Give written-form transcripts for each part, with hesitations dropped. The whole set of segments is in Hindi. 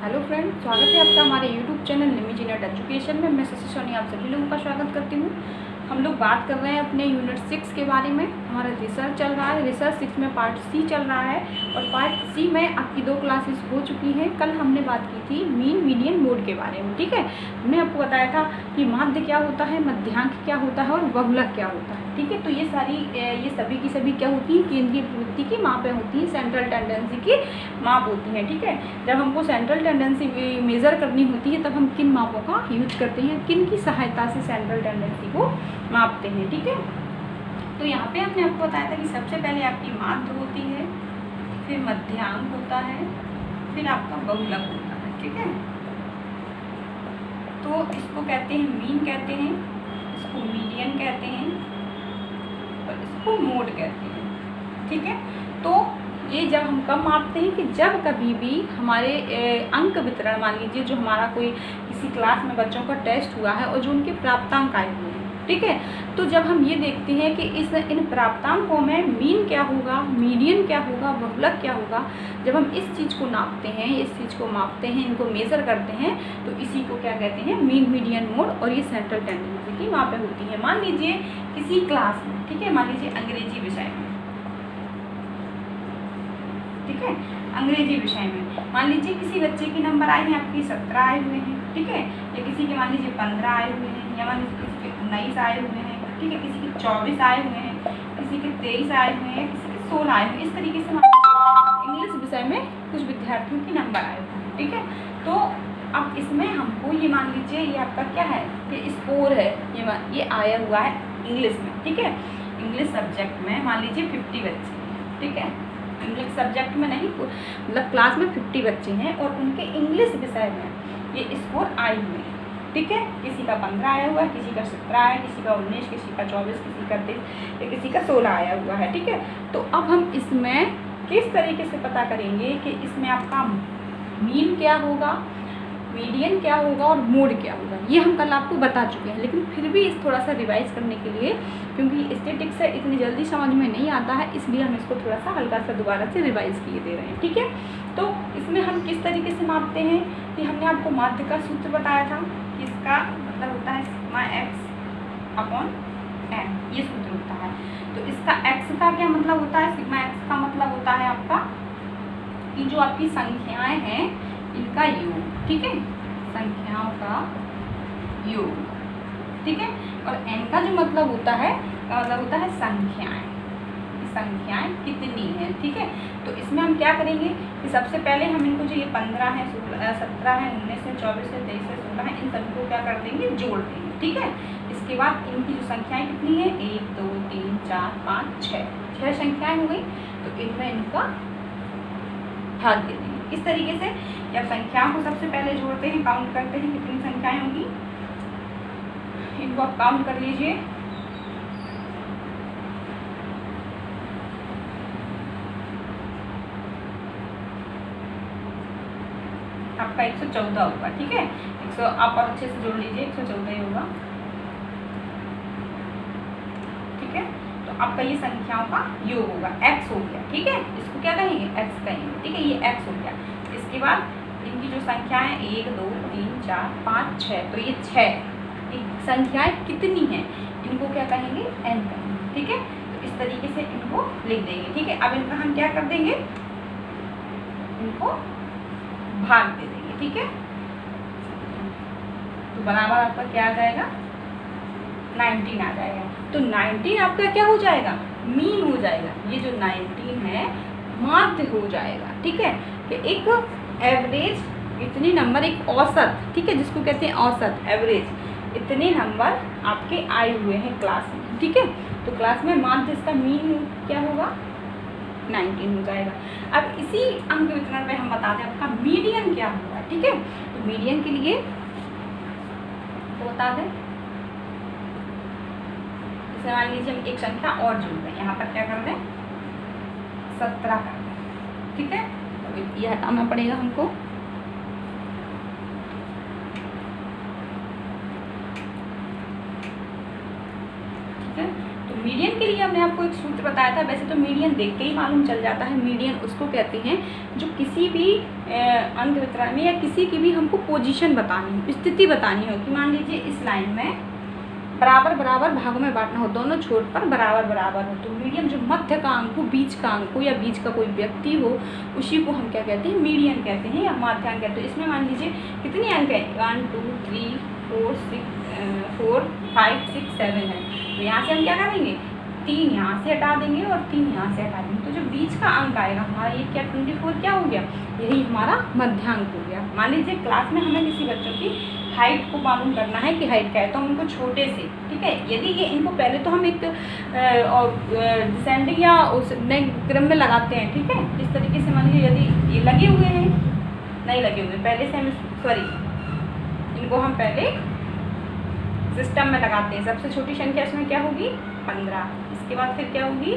हेलो फ्रेंड, स्वागत है आपका हमारे यूट्यूब चैनल निमिजी नेट एजुकेशन में। मैं शशि सोनी आप सभी लोगों का स्वागत करती हूँ। हम लोग बात कर रहे हैं अपने यूनिट 6 के बारे में। हमारा रिसर्च चल रहा है। रिसर्च 6 में पार्ट सी चल रहा है और पार्ट सी में आपकी 2 क्लासेस हो चुकी हैं। कल हमने बात की थी मीन मीडियन मोड के बारे में, ठीक है। हमने आपको बताया था कि माध्य क्या होता है, मध्यांक क्या होता है और बहुलक क्या होता है, ठीक है। तो ये सभी की सभी क्या होती है, केंद्रीय प्रवृत्ति की मापें होती हैं, सेंट्रल टेंडेंसी की माप होती हैं, ठीक है। जब हमको सेंट्रल टेंडेंसी मेज़र करनी होती है तब हम किन मापों का यूज करते हैं, किन की सहायता से सेंट्रल टेंडेंसी को मापते हैं, ठीक है। तो यहाँ पे हमने आपको बताया था कि सबसे पहले आपकी माध्य होती है, फिर मध्यांक होता है, फिर आपका बहुलक होता है, ठीक है। तो इसको कहते हैं मीन कहते हैं, इसको मीडियन कहते हैं और इसको मोड कहते हैं, ठीक है। तो ये जब हम कब मापते हैं कि जब कभी भी हमारे अंक वितरण, मान लीजिए जो हमारा कोई किसी क्लास में बच्चों का टेस्ट हुआ है और जो उनके प्राप्तांक आए हुए हैं, ठीक है। तो जब हम ये देखते हैं कि इन प्राप्तांकों में मीन क्या होगा, मीडियन क्या होगा, बहुलक क्या होगा, जब हम इस चीज़ को नापते हैं, इस चीज़ को मापते हैं, इनको मेज़र करते हैं, तो इसी को क्या कहते हैं, मीन मीडियन मोड। और ये सेंट्रल टेंडेंसी की मापें होती हैं। मान लीजिए किसी क्लास में, ठीक है, मान लीजिए अंग्रेजी विषय में, ठीक है, अंग्रेजी विषय में मान लीजिए किसी बच्चे के नंबर आए हैं आपके 17 आए हुए हैं, ठीक है, या किसी के मान लीजिए 15 आए हुए हैं, या मान लीजिए किसी के 19 आए हुए हैं, ठीक है, किसी के 24 आए हुए हैं, किसी के 23 आए हुए हैं, किसी के 16 आए हुए हैं। इस तरीके से इंग्लिश विषय में कुछ विद्यार्थियों के नंबर आए हुए हैं, ठीक है। तो अब इसमें हमको ये मान लीजिए ये आपका क्या है, ये स्कोर है, ये आया हुआ है इंग्लिश में, ठीक है। इंग्लिश सब्जेक्ट में मान लीजिए 50 बच्चे हैं, ठीक है। इंग्लिश सब्जेक्ट में नहीं, मतलब क्लास में 50 बच्चे हैं और उनके इंग्लिश विषय में ये स्कोर आए हुए हैं, ठीक है। किसी का 15 आया हुआ है, किसी का 17 आया, किसी का 19, किसी का 24, किसी का 23 या किसी का 16 आया हुआ है, ठीक है। तो अब हम इसमें किस तरीके से पता करेंगे कि इसमें आपका मीन क्या होगा, मीडियन क्या होगा और मोड क्या होगा, ये हम कल आपको बता चुके हैं। लेकिन फिर भी इस थोड़ा सा रिवाइज करने के लिए, क्योंकि स्टैटिक्स है इतनी जल्दी समझ में नहीं आता है, इसलिए हम इसको थोड़ा सा हल्का सा दोबारा से रिवाइज किए दे रहे हैं, ठीक है। तो इसमें हम किस तरीके से मापते हैं कि हमने आपको माध्य का सूत्र बताया था कि इसका मतलब होता है सिग्मा x अपॉन m, ये सूत्र होता है। तो इसका x का क्या मतलब होता है, सिग्मा x का मतलब होता है आपका कि जो आपकी संख्याएं हैं इनका योग, ठीक है, संख्याओं का योग, ठीक है। और n का जो मतलब होता है, का मतलब होता है संख्याएं, संख्याएं कितनी हैं, ठीक है। तो इसमें हम क्या करेंगे कि सबसे पहले हम इनको जो ये 15 है, 17 है, 19 है, 24 है, 23 है, 16 है, इन सभी को क्या कर देंगे, जोड़ देंगे, ठीक है। इसके बाद इनकी जो संख्याएं कितनी है, 1 2 3 4 5 6 संख्याएं हो गई। तो इनमें इनका भाग दे देंगे। इस तरीके से जब संख्याओं को सबसे पहले जोड़ते हैं, काउंट करते हैं कितनी संख्याएं होंगी, इनको आप काउंट कर लीजिए। आपका 114 होगा, ठीक है। 100 आप और अच्छे से जोड़ लीजिए, 114 ही होगा, ठीक है। तो आपका ये संख्याओं का योग होगा, x हो गया, ठीक है। इसको क्या कहेंगे, x कहेंगे, ठीक है, ये x हो गया। इसके बाद इनकी जो संख्या है 1 2 3 4 5 6, तो ये 6 संख्याएं कितनी हैं, इनको क्या कहेंगे, n कहेंगे, ठीक है। तो इस तरीके से इनको लिख देंगे, ठीक है। अब इनका हम क्या कर देंगे, इनको भाग दे देंगे, ठीक है। तो बराबर आपका क्या आ जाएगा, 19 आ जाएगा। तो 19 आपका क्या हो जाएगा, मीन हो जाएगा। ये जो 19 है माध्य हो जाएगा, ठीक है। कि एक एवरेज इतने नंबर, एक औसत, ठीक है, जिसको कहते हैं औसत, एवरेज, इतने नंबर आपके आए हुए हैं क्लास में, ठीक है। तो क्लास में माध्य इसका मीन क्या होगा, 19 हो जाएगा। अब इसी अंक वितरण में हम बता दें आपका मीडियन क्या होगा, ठीक है। तो मीडियन के लिए तो बता दें, जैसे मान लीजिए हम एक संख्या और जोड़ दें, यहाँ पर क्या कर दें, 17 कर दें, ठीक है। तो ये हटाना पड़ेगा हमको, ठीक है। तो मीडियन के लिए हमने आपको एक सूत्र बताया था। वैसे तो मीडियन देख के ही मालूम चल जाता है। मीडियन उसको कहते हैं जो किसी भी अंक वितरण में या किसी की भी हमको पोजीशन बतानी हो, स्थिति बतानी हो कि मान लीजिए इस लाइन में बराबर बराबर भागों में बांटना हो, दोनों छोर पर बराबर बराबर हो, तो मीडियन जो मध्य का अंक हो, बीच का अंक हो या बीच का कोई व्यक्ति हो, उसी को हम क्या कहते हैं, मीडियन कहते हैं या माध्यांक कहते हैं। इसमें मान लीजिए कितने अंक हैं, 1 2 3 4 5 6 7 है, तो यहाँ से हम क्या करेंगे, 3 यहाँ से हटा देंगे और 3 यहाँ से हटा देंगे, तो जो बीच का अंक आएगा हमारा ये क्या 24 क्या हो गया, यही हमारा मध्यांक हो गया। मान लीजिए क्लास में हमें किसी बच्चों की हाइट को मालूम करना है कि हाइट क्या है, तो हम उनको छोटे से, ठीक है, यदि ये इनको पहले तो हम एक डिसेंडिंग या उस नए क्रम में लगाते हैं, ठीक है, इस तरीके से मान लीजिए यदि ये लगे हुए हैं, नहीं लगे हुए, पहले से हम इनको हम पहले सिस्टम में लगाते हैं। सबसे छोटी संख्या इसमें क्या होगी 15, इसके बाद फिर क्या होगी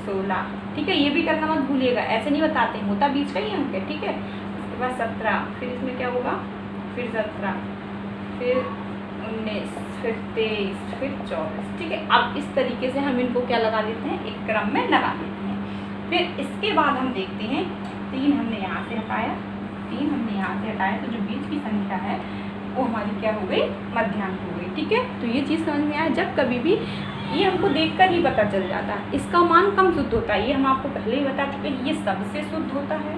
16, ठीक है, ये भी करना मत भूलिएगा, ऐसे नहीं बताते हैं, होता बीच का ही अंक है, ठीक है। इसके बाद 17, फिर इसमें क्या होगा, फिर 17, फिर 19, फिर 23, फिर 24, ठीक है। अब इस तरीके से हम इनको क्या लगा देते हैं, एक क्रम में लगा देते हैं। फिर इसके बाद हम देखते हैं 3 हमने यहाँ से हटाया, 3 हमने यहाँ से हटाया, तो जो बीच की संख्या है वो हमारी क्या हो गई, मध्यांक हो गई, ठीक है। तो ये चीज़ समझ में आया, जब कभी भी ये हमको देखकर ही पता चल जाता है, इसका मान कम शुद्ध होता है, ये हम आपको पहले ही बता चुके हैं, ये सबसे शुद्ध होता है,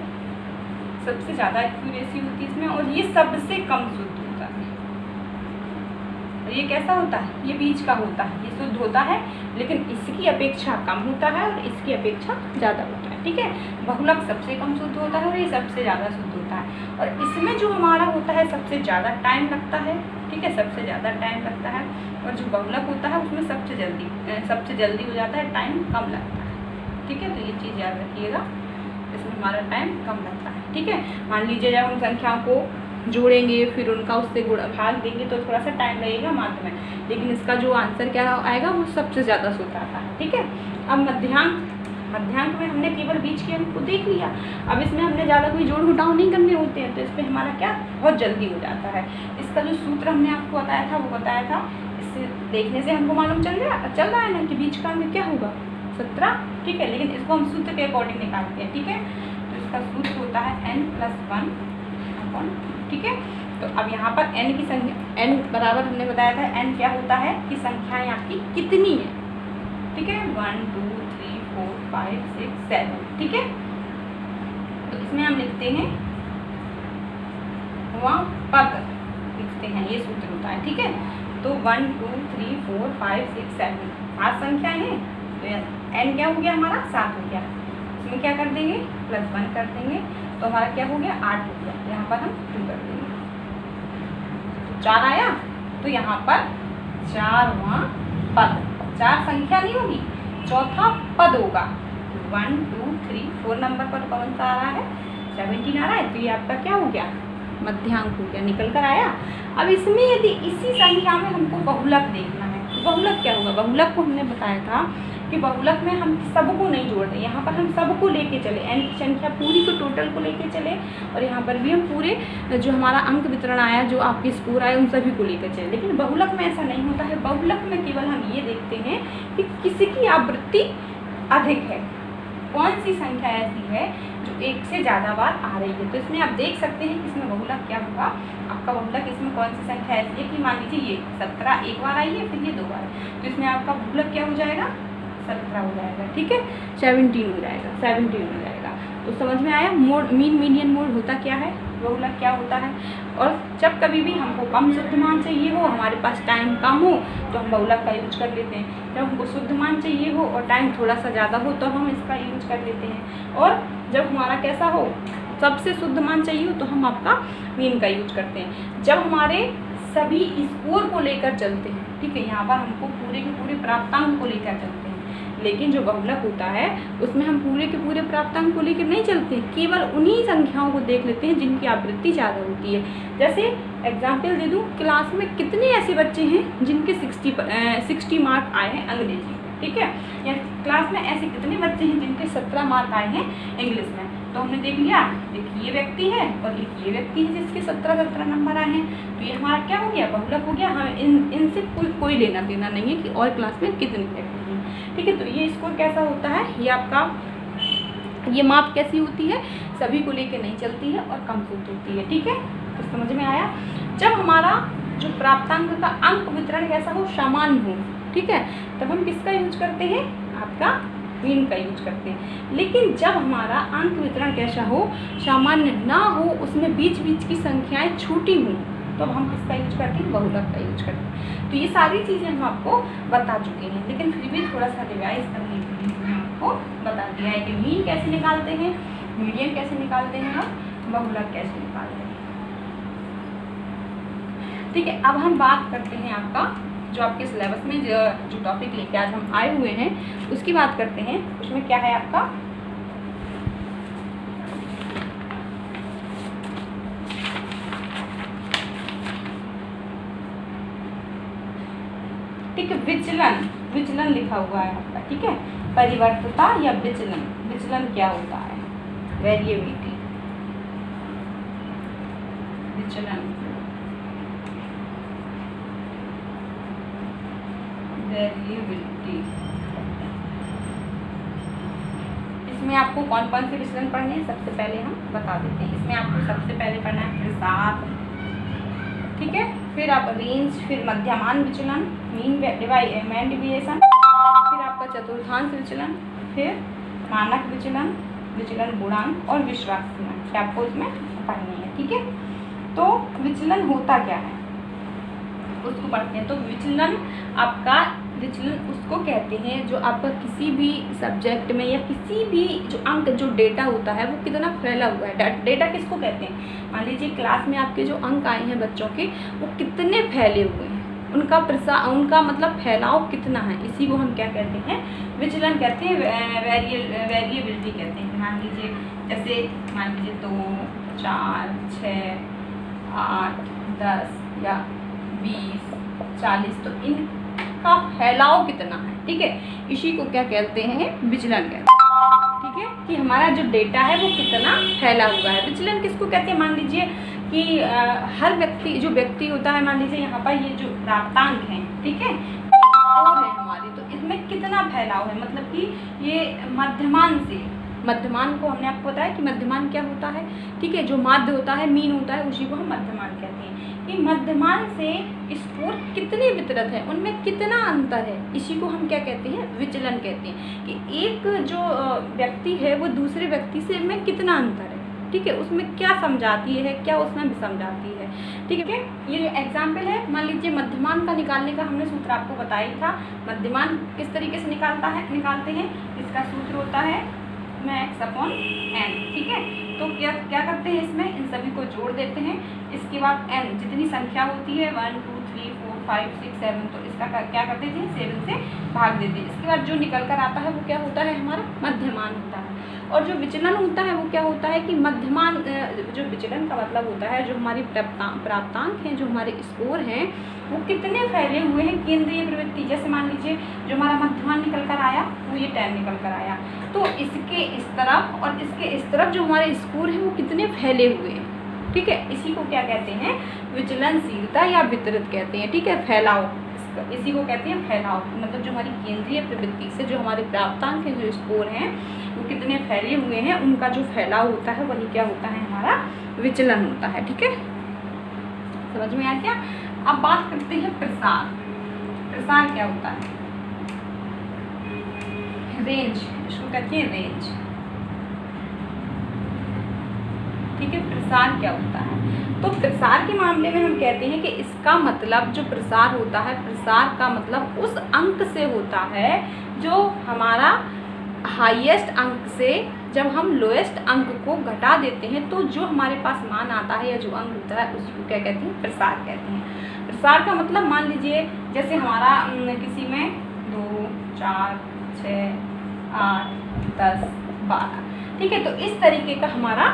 सबसे ज़्यादा एक्यूरेसी होती है इसमें, और ये सबसे कम शुद्ध होता है। और ये कैसा होता है, ये बीच का होता है, ये शुद्ध होता है, लेकिन इसकी अपेक्षा कम होता है और इसकी अपेक्षा ज़्यादा होता है, ठीक है। बहुलक सबसे कम शुद्ध होता है और ये सबसे ज़्यादा शुद्ध होता है, और इसमें जो हमारा होता है सबसे ज़्यादा टाइम लगता है, ठीक है, सबसे ज़्यादा टाइम लगता है, और जो बहुलक होता है उसमें सबसे जल्दी हो जाता है, टाइम कम लगता है, ठीक है। तो ये चीज़ याद रखिएगा, इसमें हमारा टाइम कम लगता है, ठीक है। मान लीजिए जब हम संख्याओं को जोड़ेंगे फिर उनका उससे भाग देंगे तो थोड़ा सा टाइम लगेगा माध्य में, लेकिन इसका जो आंसर क्या आएगा वो सबसे ज़्यादा शुद्ध आता है, ठीक है। अब मध्यांक में हमने केवल बीच के अंक को देख लिया, अब इसमें हमने ज़्यादा कोई जोड़ घटाव नहीं करने होते हैं, तो इस पर हमारा क्या बहुत जल्दी हो जाता है। इसका जो सूत्र हमने आपको बताया था वो बताया था, इससे देखने से हमको मालूम चल रहा है ना कि बीच का अंक क्या होगा 17, ठीक है, लेकिन इसको हम सूत्र के अकॉर्डिंग निकालते हैं, ठीक है। तो इसका सूत्र होता है n+1, ठीक है। तो अब यहाँ पर n की संख्या, n बराबर हमने बताया था n क्या होता है कि संख्याएं आपकी कितनी है, ठीक है, 1 2 3 4 5 6 7, ठीक है। तो इसमें हम लिखते हैं वहाँ पद लिखते हैं, ये सूत्र होता है, ठीक है। तो 1 2 3 4 5 6 7 5 संख्याएं हैं, तो n क्या हो गया हमारा 7 हो गया, इसमें क्या कर देंगे +1 कर देंगे, तो हमारा क्या हो गया 8 हो गया, यहाँ पर हम 2 कर देंगे, तो 4 आया, तो यहाँ पर 4वां पद, 4 संख्या नहीं होगी, चौथा पद होगा, 1 2 3 4 नंबर पर कौन सा आ रहा है 17 आ रहा है, तो ये आपका क्या हो गया मध्यांक हो गया, निकल कर आया। अब इसमें यदि इसी संख्या में हमको बहुलक देखना है, तो बहुलक क्या होगा, बहुलक को हमने बताया था कि बहुलक में हम सबको नहीं जोड़ते, यहाँ पर हम सबको लेके चले, n की संख्या पूरी को टोटल को लेके चले, और यहाँ पर भी हम पूरे जो हमारा अंक वितरण आया, जो आपके स्कोर आए, उन सभी को लेकर चले। लेकिन बहुलक में ऐसा नहीं होता है, बहुलक में केवल हम ये देखते हैं कि किसकी आवृत्ति अधिक है, कौन सी संख्या ऐसी है जो एक से ज़्यादा बार आ रही है। तो इसमें आप देख सकते हैं कि इसमें बहुलक क्या होगा, आपका बहुलक इसमें कौन सी संख्या ऐसी है कि मान लीजिए ये 17 एक बार आई है, फिर ये 2 बार, तो इसमें आपका बहुलक क्या हो जाएगा 17 हो जाएगा, ठीक है, 17 हो जाएगा। तो समझ में आया मोड, मीन मोड होता क्या है, बहुलक क्या होता है। और जब कभी भी हमको कम शुद्ध मान चाहिए हो, हमारे पास टाइम कम हो, तो हम बहुलक का यूज कर लेते हैं, जब हमको शुद्ध मान चाहिए हो और टाइम थोड़ा सा ज़्यादा हो, तो हम इसका यूज कर लेते हैं, और जब हमारा कैसा हो सबसे शुद्ध मान चाहिए हो, तो हम आपका मीन का यूज करते हैं। जब हमारे सभी स्कोर को लेकर चलते हैं, ठीक है, यहाँ पर हमको पूरे के पूरे प्राप्तांक को लेकर चलते हैं, लेकिन जो बहुलक होता है उसमें हम पूरे के पूरे प्राप्तांक को लेकर नहीं चलते, केवल उन्हीं संख्याओं को देख लेते हैं जिनकी आवृत्ति ज़्यादा होती है। जैसे एग्जाम्पल दे दूँ, क्लास में कितने ऐसे बच्चे हैं जिनके 60 मार्क आए हैं अंग्रेजी, ठीक है, या क्लास में ऐसे कितने बच्चे हैं जिनके 17 मार्क आए हैं इंग्लिश में। तो हमने देख लिया, एक ये व्यक्ति है और एक ये व्यक्ति है जिसके 17 नंबर आए हैं, तो ये हमारा क्या हो गया बहुलक हो गया। हमें इनसे कोई लेना देना नहीं है कि और क्लास में कितने व्यक्ति हैं, ठीक है। तो ये स्कोर कैसा होता है, ये आपका ये माप कैसी होती है, सभी को लेके नहीं चलती है और कमजोर होती है, ठीक है। तो समझ में आया। जब हमारा जो प्राप्तांक का अंक वितरण कैसा हो, सामान्य हो, ठीक है, तब हम किसका यूज करते हैं, आपका मीन का यूज करते हैं। लेकिन जब हमारा अंक वितरण कैसा हो, सामान्य ना हो, उसमें बीच बीच की संख्याएं छोटी हों, तो अब हम किसका यूज करते हैं, बहुलक का यूज करते हैं। तो ये सारी चीज़ें हम आपको बता चुके हैं, लेकिन फिर भी थोड़ा सा रिवाइज करने के लिए हमने आपको बता दिया है कि मीन कैसे निकालते हैं, मीडियन कैसे निकालते हैं और बहुलक कैसे निकालते हैं, ठीक है। अब हम बात करते हैं आपका जो आपके सिलेबस में जो टॉपिक लेके आज हम आए हुए हैं उसकी बात करते हैं। उसमें क्या है आपका, ठीक है, विचलन, विचलन लिखा हुआ है आपका, ठीक है। परिवर्तता या विचलन, विचलन क्या होता है, वेरिएबिलिटी, विचलन, वेरिएबिलिटी। इसमें आपको कौन कौन से विचलन पढ़ने हैं, सबसे पहले हम बता देते हैं। इसमें आपको सबसे पहले पढ़ना है प्रसार, ठीक है, फिर आप रेंज, फिर मध्यमान विचलन, मीन डेविएशन, फिर आपका चतुर्थांश विचलन, फिर मानक विचलन, विचलन गुणांक और विश्वास गुणांक कि आपको इसमें पढ़नी है, ठीक है। तो विचलन होता क्या है उसको पढ़ते हैं। तो विचलन आपका, विचलन उसको कहते हैं जो आपका किसी भी सब्जेक्ट में या किसी भी जो अंक, जो डेटा होता है वो कितना फैला हुआ है। डेटा किसको कहते हैं, मान लीजिए क्लास में आपके जो अंक आए हैं बच्चों के, वो कितने फैले हुए हैं, उनका उनका मतलब फैलाव कितना है, इसी को हम क्या कहते हैं, विचलन कहते हैं, वेरिएबिलिटी कहते हैं। मान लीजिए जैसे मान लीजिए 2, 4, 6, 8, 10 या 20, 40, तो इनका फैलाव कितना है, ठीक है, इसी को क्या कहते हैं, विचलन कहते हैं, ठीक है, कि हमारा जो डेटा है वो कितना फैला हुआ है। विचलन किसको कहते हैं, मान लीजिए कि हर व्यक्ति, जो व्यक्ति होता है, मान लीजिए यहाँ पर ये जो प्राप्तांक हैं, ठीक है, स्कोर है हमारी, तो इसमें कितना फैलाव है, मतलब कि ये मध्यमान से, मध्यमान को हमने आपको बताया कि मध्यमान क्या होता है, ठीक है, जो माध्य होता है, मीन होता है, उसी को हम मध्यमान कहते हैं। कि मध्यमान से स्कोर कितने वितरित है, उनमें कितना अंतर है, इसी को हम क्या कहते हैं, विचलन कहते हैं। कि एक जो व्यक्ति है वो दूसरे व्यक्ति से में कितना अंतर है, ठीक है, उसमें क्या समझाती है, क्या उसमें भी समझाती है, ठीक है। ये जो एग्जाम्पल है, मान लीजिए मध्यमान का निकालने का हमने सूत्र आपको बताया था। मध्यमान किस तरीके से निकालते हैं, इसका सूत्र होता है x/n, ठीक है। तो क्या करते हैं, इसमें इन सभी को जोड़ देते हैं, इसके बाद n जितनी संख्या होती है 1 2 3 4 5 6 7, तो इसका क्या करते हैं, 7 से भाग देते हैं। इसके बाद जो निकल कर आता है वो क्या होता है, हमारा मध्यमान होता है। और जो विचलन होता है वो क्या होता है कि मध्यमान, जो विचलन का मतलब होता है जो हमारी प्राप्तांक हैं, जो हमारे स्कोर हैं, वो कितने फैले हुए हैं केंद्रीय प्रवृत्ति। जैसे मान लीजिए जो हमारा मध्यमान निकल कर आया वो ये 10 निकल कर आया, तो इसके इस तरफ और इसके इस तरफ जो हमारे स्कोर हैं वो कितने फैले हुए हैं, ठीक है। इसी को क्या कहते हैं, विचलनशीलता या वितरित कहते हैं, ठीक है, फैलाव, इसी को कहते हैं फैलाव। मतलब जो हमारी केंद्रीय प्रवृत्ति से जो हमारे प्राप्तांक के जो स्कोर हैं वो कितने फैले हुए हैं, उनका जो फैलाव होता है वही क्या होता है, हमारा विचलन होता है, ठीक है। समझ में आ गया। अब बात करते हैं प्रसार। प्रसार क्या होता है, रेंज, इसको कहते हैं रेंज, ठीक है। प्रसार क्या होता है, तो प्रसार के मामले में हम कहते हैं कि इसका मतलब जो प्रसार होता है, प्रसार का मतलब उस अंक से होता है जो हमारा हाईएस्ट अंक से जब हम लोएस्ट अंक को घटा देते हैं तो जो हमारे पास मान आता है या जो अंक होता है उसको क्या कहते हैं, प्रसार कहते हैं। प्रसार का मतलब मान लीजिए जैसे हमारा किसी में 2 4 6 8 10 12, ठीक है, तो इस तरीके का हमारा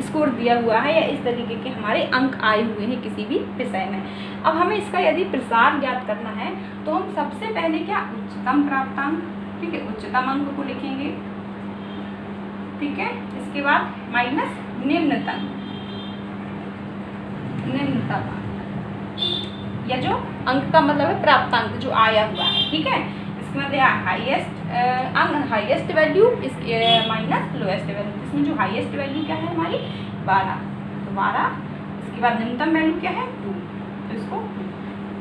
स्कोर दिया हुआ है या इस तरीके के हमारे अंक आए हुए हैं किसी भी विषय में। अब हमें इसका यदि प्रसार ज्ञात करना है तो हम सबसे पहले क्या, उच्चतम प्राप्तांक, ठीक है, उच्चतम अंक को लिखेंगे, ठीक है। इसके बाद माइनस निम्नतम, निम्नतम या जो अंक का मतलब है प्राप्तांक जो आया हुआ है, ठीक है। इसके बाद हाईएस्ट हाईएस्ट वैल्यू इस माइनस लोएस्ट वैल्यू, इसमें जो हाईएस्ट वैल्यू क्या है हमारी 12, तो 12, इसके बाद न्यूनतम वैल्यू क्या है 2, तो इसको 2,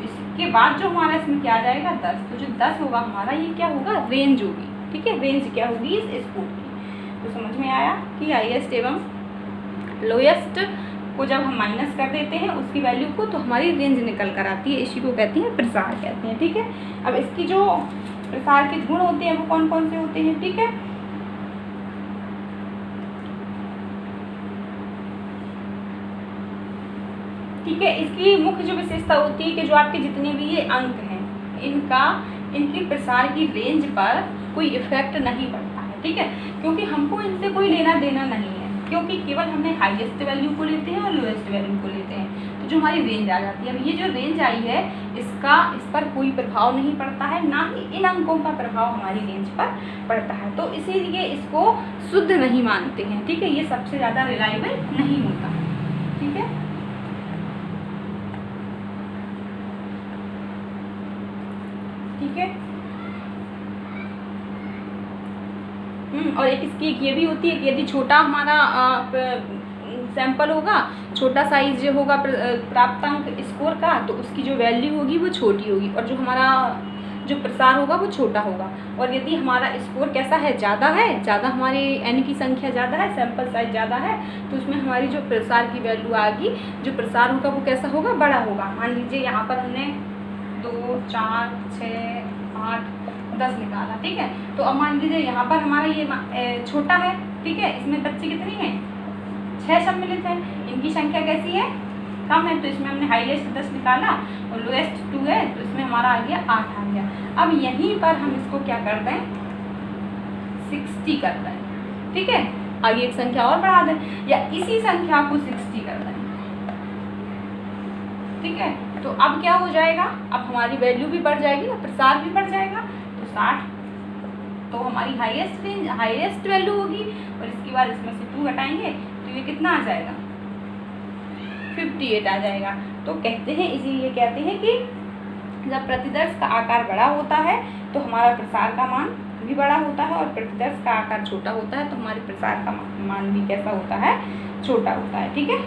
इसके बाद जो हमारा इसमें क्या आ जाएगा 10, तो जो 10 होगा हमारा ये क्या होगा रेंज होगी, ठीक है, रेंज क्या होगी इस स्कोर की। तो समझ में आया कि हाईएस्ट एवं लोएस्ट को जब हम माइनस कर देते हैं उसकी वैल्यू को, तो हमारी रेंज निकल कर आती है, इसी को कहते हैं प्रसार कहते हैं, ठीक है। अब इसकी जो प्रसार के गुण होते हैं वो कौन कौन से होते हैं, ठीक है। ठीक है, इसकी मुख्य जो विशेषता होती है कि जो आपके जितने भी ये अंक हैं इनकी प्रसार की रेंज पर कोई इफेक्ट नहीं पड़ता है, ठीक है, क्योंकि हमको इनसे कोई लेना देना नहीं है, क्योंकि केवल हमने हाईएस्ट वैल्यू को लेते हैं और लोएस्ट वैल्यू को लेते हैं, तो जो हमारी रेंज आ जाती है। अब ये जो रेंज आई है इस पर कोई प्रभाव नहीं पड़ता है, ना ही इन अंकों का प्रभाव हमारी रेंज पर पड़ता है, तो इसीलिए इसको शुद्ध नहीं मानते हैं, ठीक है, ये सबसे ज़्यादा रिलायबल नहीं होता है, ठीक है। ठीक है, और एक इसकी एक ये भी होती है कि यदि छोटा हमारा सैंपल होगा, छोटा साइज जो होगा प्राप्तांक स्कोर का, तो उसकी जो वैल्यू होगी वो छोटी होगी, और जो हमारा जो प्रसार होगा वो छोटा होगा। और यदि हमारा स्कोर कैसा है, ज़्यादा हमारी n की संख्या ज़्यादा है, सैंपल साइज ज़्यादा है, तो उसमें हमारी जो प्रसार की वैल्यू आएगी, जो प्रसार होगा वो कैसा होगा, बड़ा होगा। मान लीजिए यहाँ पर हमने 2, 4, 6, 8, 10 निकाला, ठीक है, तो अब मान लीजिए यहाँ पर हमारा ये छोटा है, ठीक है, इसमें बच्चे कितनी हैं, 6 सम्मिलित हैं, इनकी संख्या कैसी है, कम है, तो इसमें हमने हाईएस्ट 10 निकाला और लोएस्ट 2 है, तो इसमें हमारा आ गया 8 आ गया। अब यहीं पर हम इसको क्या कर दें, 60 कर दें, ठीक है, आगे एक संख्या और बढ़ा दें, या इसी संख्या को 60 कर दें, ठीक है, तो अब क्या हो जाएगा, अब हमारी वैल्यू भी बढ़ जाएगी ना, प्रसार भी बढ़ जाएगा, तो 60 तो हमारी हाईएस्ट वैल्यू होगी, और इसके बाद इसमें से 2 घटाएंगे तो ये कितना आ जाएगा, 58 आ जाएगा। तो कहते हैं, इसीलिए कहते हैं कि जब प्रतिदर्श का आकार बड़ा होता है तो हमारा प्रसार का मान भी बड़ा होता है, और प्रतिदर्श का आकार छोटा होता है तो हमारे प्रसार का मान भी कैसा होता है, छोटा होता है, ठीक है।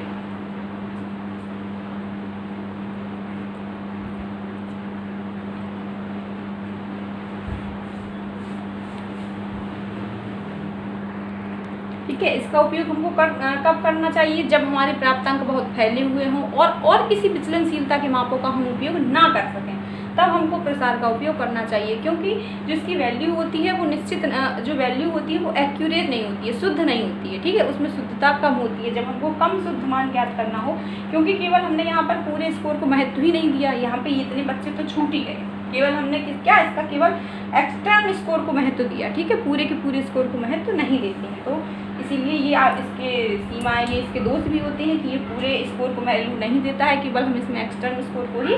ठीक है, इसका उपयोग हमको कब करना चाहिए, जब हमारे प्राप्तांक बहुत फैले हुए हों और किसी विचलनशीलता के मापों का हम उपयोग ना कर सकें, तब हमको प्रसार का उपयोग करना चाहिए, क्योंकि जो इसकी वैल्यू होती है वो निश्चित जो वैल्यू होती है वो एक्यूरेट नहीं होती है, शुद्ध नहीं होती है, ठीक है, उसमें शुद्धता कम होती है जब हमको कम शुद्ध मान ज्ञात करना हो, क्योंकि केवल हमने यहाँ पर पूरे स्कोर को महत्व ही नहीं दिया, यहाँ पे इतने बच्चे तो छूट ही गए, केवल हमने क्या इसका केवल एक्सटर्न स्कोर को महत्व दिया, ठीक है, पूरे के पूरे स्कोर को महत्व नहीं देते हैं, तो इसीलिए ये इसके सीमाएँ, ये इसके दोष भी होते हैं कि ये पूरे स्कोर को वैल्यू नहीं देता है, केवल हम इसमें एक्सटर्नल स्कोर को ही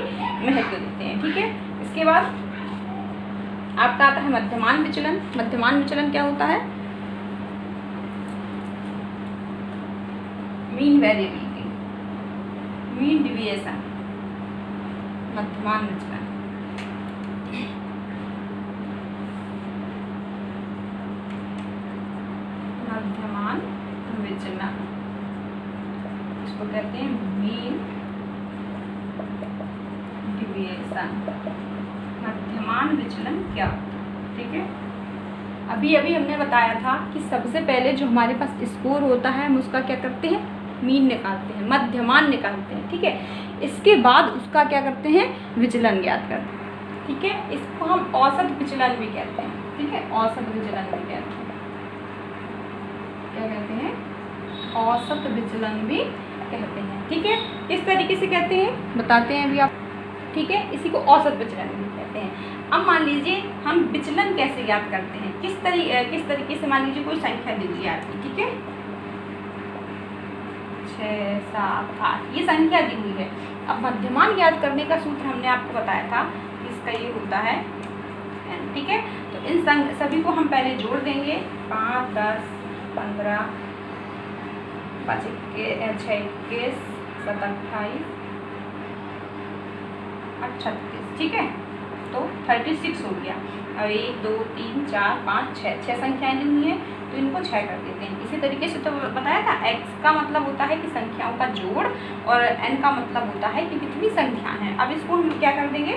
महत्व देते हैं, ठीक है। इसके बाद आपका आता है मध्यमान विचलन। मध्यमान विचलन क्या होता है, मीन वेरिएबिलिटी, मीन डिविएशन, मध्यमान विचलन। मध्यमान विचलन इसको कहते हैं मीन डिविएशन। मध्यमान विचलन क्या होता है, ठीक है। अभी हमने बताया था कि सबसे पहले जो हमारे पास स्कोर होता है हम उसका क्या करते हैं, मीन निकालते हैं, मध्यमान निकालते हैं, ठीक है। इसके बाद उसका क्या करते हैं, विचलन ज्ञात करते हैं, ठीक है। इसको हम औसत विचलन भी कहते हैं, ठीक है, औसत विचलन भी कहते हैं, क्या कहते हैं, औसत विचलन भी कहते हैं, ठीक है। किस तरीके से कहते हैं बताते हैं अभी आप, ठीक है, इसी को औसत विचलन भी कहते हैं। अब मान लीजिए हम विचलन कैसे ज्ञात करते हैं, किस तरीके से, मान लीजिए कोई संख्या दी हुई है आपकी, ठीक है, 6, 7, 8 ये संख्या दी हुई है। अब मध्यमान ज्ञात करने का सूत्र हमने आपको बताया था, इसका ये होता है n, ठीक है। तो इन सभी को हम पहले जोड़ देंगे, 5, 10, 15, 5, 6, 21, 7, 28, 38, ठीक है। तो 36 हो गया। अब 1 2 3 4 5 6 6 संख्याएं दी हुई हैं, तो इनको 6 कर देते हैं। इसी तरीके से तो बताया था x का मतलब होता है कि संख्याओं का जोड़ और n का मतलब होता है कि कितनी संख्याएं हैं। अब इसको हम क्या कर देंगे,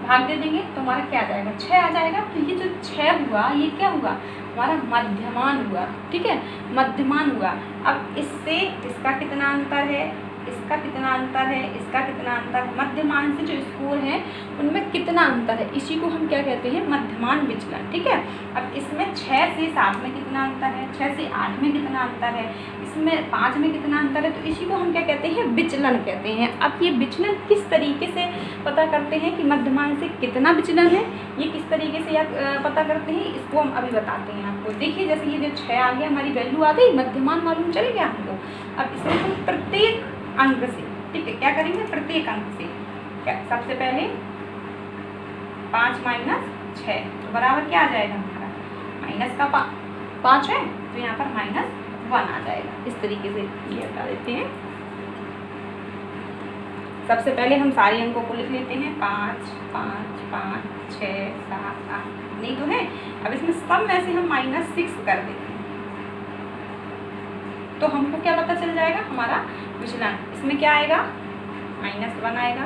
भाग दे देंगे, तो हमारा क्या आ जाएगा, 6 आ जाएगा। तो ये जो 6 हुआ ये क्या हुआ, हमारा मध्यमान हुआ। ठीक है, मध्यमान हुआ। अब इससे इसका कितना अंतर है, इसका कितना अंतर है, इसका कितना अंतर है, मध्यमान से जो स्कोर है उनमें कितना अंतर है, इसी को हम क्या कहते हैं, मध्यमान विचलन। ठीक है, अब इसमें 6 से 7 में कितना अंतर है, 6 से 8 में कितना अंतर है, इसमें 5 में कितना अंतर है, तो इसी को हम क्या कहते हैं, विचलन कहते हैं। अब ये विचलन किस तरीके से पता करते हैं कि मध्यमान से कितना विचलन है, ये किस तरीके से पता करते हैं, इसको हम अभी बताते हैं आपको। देखिए जैसे ये जो 6 आ गया, हमारी वैल्यू आ गई, मध्यमान मालूम चल गया हमको। अब इसमें हम प्रत्येक अंक से, ठीक है, क्या करेंगे, प्रत्येक अंक से क्या, सबसे पहले 5 - 6 तो बराबर क्या आ जाएगा हमारा, माइनस का 5 है, तो यहाँ पर -1 आ जाएगा। इस तरीके से ये बता देते हैं। सबसे पहले हम सारे अंकों को लिख लेते हैं, 5 5 5 6 7 8, नहीं तो है। अब इसमें सब में से हम -6 कर देते हैं, तो हमको क्या पता चल जाएगा, हमारा विचलन। इसमें क्या आएगा, -1 आएगा,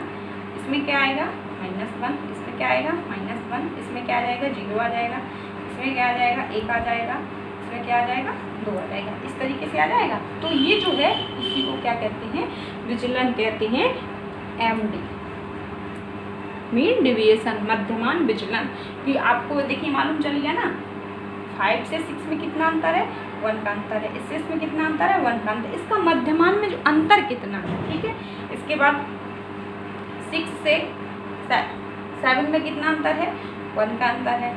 इसमें क्या आएगा, -1, इसमें क्या आएगा, -1, इसमें क्या आ जाएगा, 0 आ जाएगा, इसमें क्या आ जाएगा, 1 आ जाएगा, इसमें क्या आ जाएगा, 2 आ जाएगा। इस तरीके से आ जाएगा। तो ये जो है इसी को क्या कहते हैं, विचलन कहते हैं, MD, मीन डिविएशन, मध्यमान विचलन। कि आपको देखिए मालूम चल गया ना, 5 से 6 में कितना अंतर है, 1 का अंतर है, इससे इसमें कितना अंतर है, 1 का अंतर, इसका मध्यमान में जो अंतर कितना है। ठीक है, इसके बाद 6 से 7 में कितना अंतर है, 1 का अंतर है,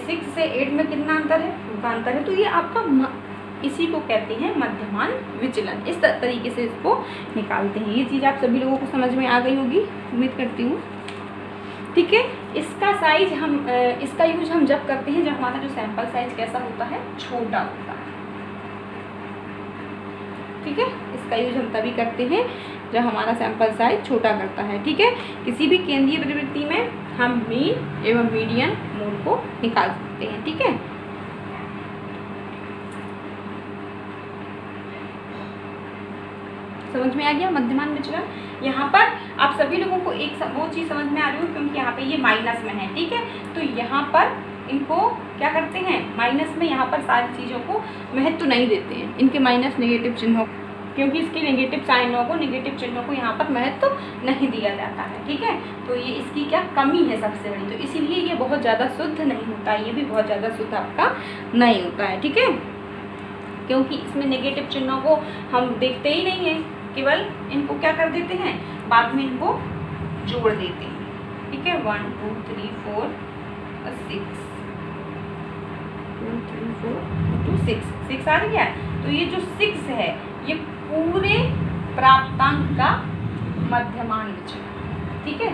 6 से 8 में कितना अंतर है, 2 का अंतर है। तो ये आपका इसी को कहते हैं मध्यमान विचलन। इस तरीके से इसको निकालते हैं। ये चीज़ आप सभी लोगों को समझ में आ गई होगी, उम्मीद करती हूँ। ठीक है, इसका साइज हम इसका यूज हम जब करते हैं जब हमारा जो सैंपल साइज कैसा होता है, छोटा होता है। ठीक है, इसका यूज हम तभी करते हैं जब हमारा सैंपल साइज छोटा करता है। ठीक है, किसी भी केंद्रीय प्रवृत्ति में हम मीन एवं मीडियन मोड को निकाल सकते हैं। ठीक है, समझ में आ गया मध्यमान विचलन। यहाँ पर आप सभी लोगों को एक वो चीज़ समझ में आ रही हो, क्योंकि यहाँ पे ये माइनस में है। ठीक है, तो यहाँ पर इनको क्या करते हैं, माइनस में यहाँ पर सारी चीज़ों को महत्व नहीं देते हैं, इनके माइनस नेगेटिव चिन्हों, क्योंकि इसके नेगेटिव साइनों को, नेगेटिव चिन्हों को यहाँ पर महत्व नहीं दिया जाता है। ठीक है, तो ये इसकी क्या कमी है सबसे बड़ी, तो इसीलिए ये बहुत ज़्यादा शुद्ध नहीं होता, ये भी बहुत ज़्यादा शुद्ध आपका नहीं होता है। ठीक है, क्योंकि इसमें नेगेटिव चिन्हों को हम देखते ही नहीं है, केवल इनको क्या कर देते हैं, बाद में इनको जोड़ देते हैं। ठीक है, 1 2 3 4 6 2 3 4 2 6 आ गया। तो ये जो 6 है ये पूरे प्राप्तांक का मध्यमान विचलन। ठीक है,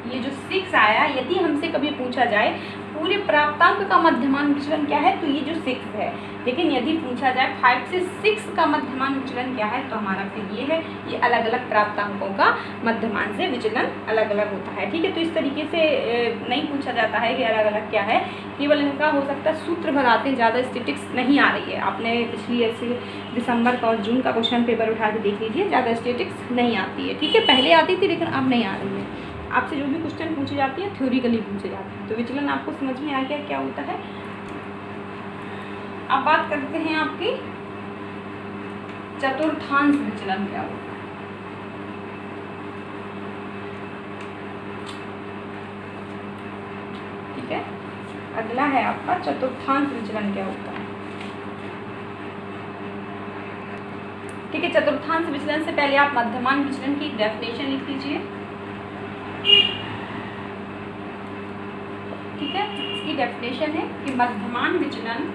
ये जो 6 आया, यदि हमसे कभी पूछा जाए पूरे प्राप्तांक का मध्यमान विचलन क्या है, तो ये जो 6 है। लेकिन यदि पूछा जाए 5 से 6 का मध्यमान विचलन क्या है, तो हमारा फिर ये है, ये अलग अलग प्राप्तांकों का मध्यमान से विचलन अलग अलग होता है। ठीक है, तो इस तरीके से नहीं पूछा जाता है कि अलग अलग क्या है, केवल इनका हो सकता है सूत्र भर आते हैं, ज़्यादा स्टैटिस्टिक्स नहीं आ रही है। आपने पिछली ऐसे दिसंबर का और जून का क्वेश्चन पेपर उठा के देख लीजिए, ज़्यादा स्टैटिस्टिक्स नहीं आती है। ठीक है, पहले आती थी लेकिन अब नहीं आ रही है। आपसे जो भी क्वेश्चन पूछे जाती है थ्योरिकली पूछे जाते हैं। तो विचलन आपको समझ में आ गया क्या होता है। अब बात करते हैं आपकी चतुर्थांश विचलन क्या होता है। ठीक है, अगला है आपका चतुर्थांश विचलन क्या होता है। ठीक है, चतुर्थांश विचलन से पहले आप मध्यमान विचलन की डेफिनेशन लिख लीजिए। ठीक है, इसकी डेफिनेशन है कि मध्यमान विचलन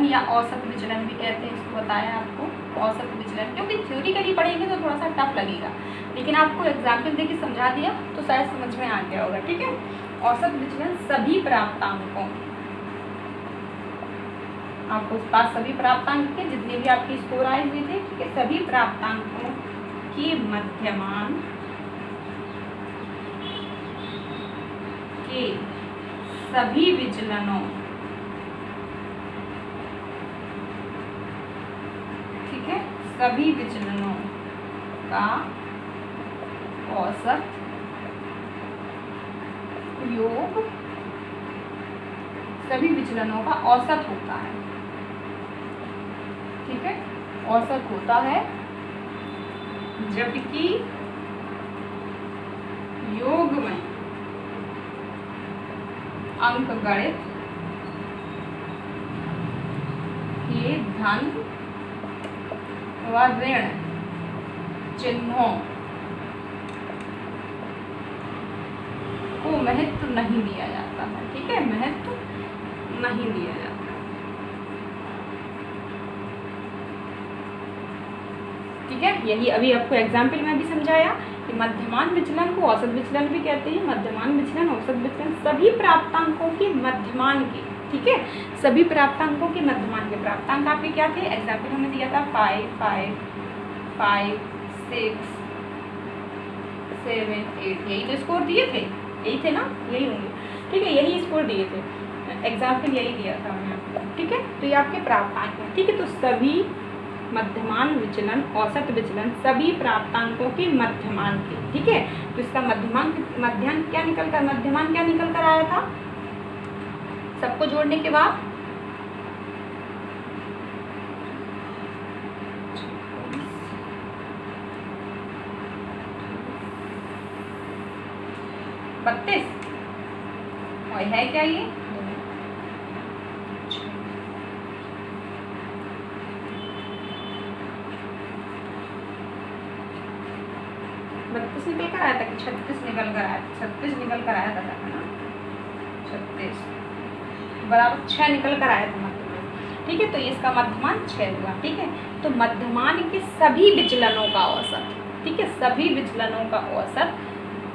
या औसत विचलन भी कहते हैं, इसको बताया आपको औसत विचलन, क्योंकि थ्योरिकली पढ़ेंगे तो थोड़ा सा टफ लगेगा, लेकिन आपको एग्जाम्पल देके समझा दिया तो शायद समझ में आ गया होगा। ठीक है, औसत विचलन सभी प्राप्तांकों आपको उस पास सभी प्राप्तांक के जितने भी आपके स्कोर आए हुए थे, ठीक है, सभी प्राप्तांकों की मध्यमान के सभी विचलनों, ठीक है, सभी विचलनों का औसत योग सभी विचलनों का औसत होता है, ठीक है, औसत होता है, जबकि योग में अंकगणित के धन व ऋण चिन्हों को महत्व नहीं दिया जाता है, ठीक है, महत्व नहीं दिया जाता, ठीक है। यही अभी आपको एग्जाम्पल में भी समझाया कि मध्यमान विचलन को औसत विचलन भी कहते हैं। मध्यमान विचलन, औसत विचलन सभी प्राप्तांकों के मध्यमान के, ठीक है, सभी प्राप्तांकों के मध्यमान के। प्राप्तांक आपके क्या थे? एग्जाम्पल हमने दिया था 5, 5, 5, 6, 7, 8, यही तो स्कोर दिए थे, यही थे ना, यही होंगे, ठीक है, यही स्कोर दिए थे, एग्जाम्पल यही दिया था हमने आपको, ठीक है। तो ये आपके प्राप्तांक हैं, ठीक है। तो सभी मध्यमान विचलन, औसत विचलन सभी प्राप्तांकों के मध्यमान के, ठीक है। तो इसका मध्यमान क्या निकल कर आया था सबको जोड़ने के बाद? बत्तीस। और है क्या ये? 32 निकल कर आया था कि 36 निकल कर आया? 36 निकल कर आया था ना, 36 बराबर 6 निकल कर आया था मध्यमान, ठीक है। तो इसका मध्यमान 6 हुआ, ठीक है। तो मध्यमान के सभी विचलनों का औसत, ठीक है, सभी विचलनों का औसत,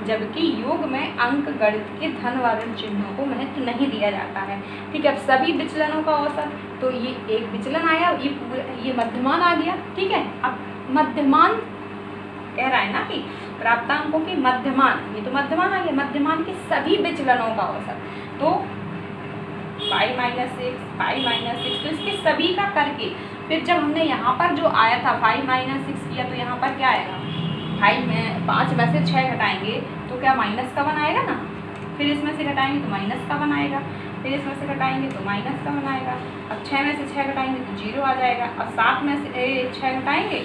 जबकि योग में अंक गणित के धन व ऋण चिन्हों को महत्व नहीं दिया जाता है, ठीक है। अब सभी विचलनों का औसत, तो ये एक विचलन आया, ये मध्यमान आ गया, ठीक है। अब मध्यमान कह रहा है ना कि प्राप्तांकों के मध्यमान, ये तो मध्यमान आ गया, मध्यमान के सभी विचलनों का औसत, तो 5 - 6, 5 - 6, तो इसके सभी का करके फिर जब हमने यहाँ पर जो आया था 5 - 6 किया, तो यहाँ पर क्या आएगा? 5 में से 6 घटाएंगे तो क्या माइनस का 1 आएगा ना, फिर इसमें से घटाएंगे तो माइनस का 1 आएगा, फिर इसमें से घटाएंगे तो माइनस का 1 आएगा। अब 6 में से 6 घटाएंगे तो 0 आ जाएगा। अब 7 में से 6 घटाएंगे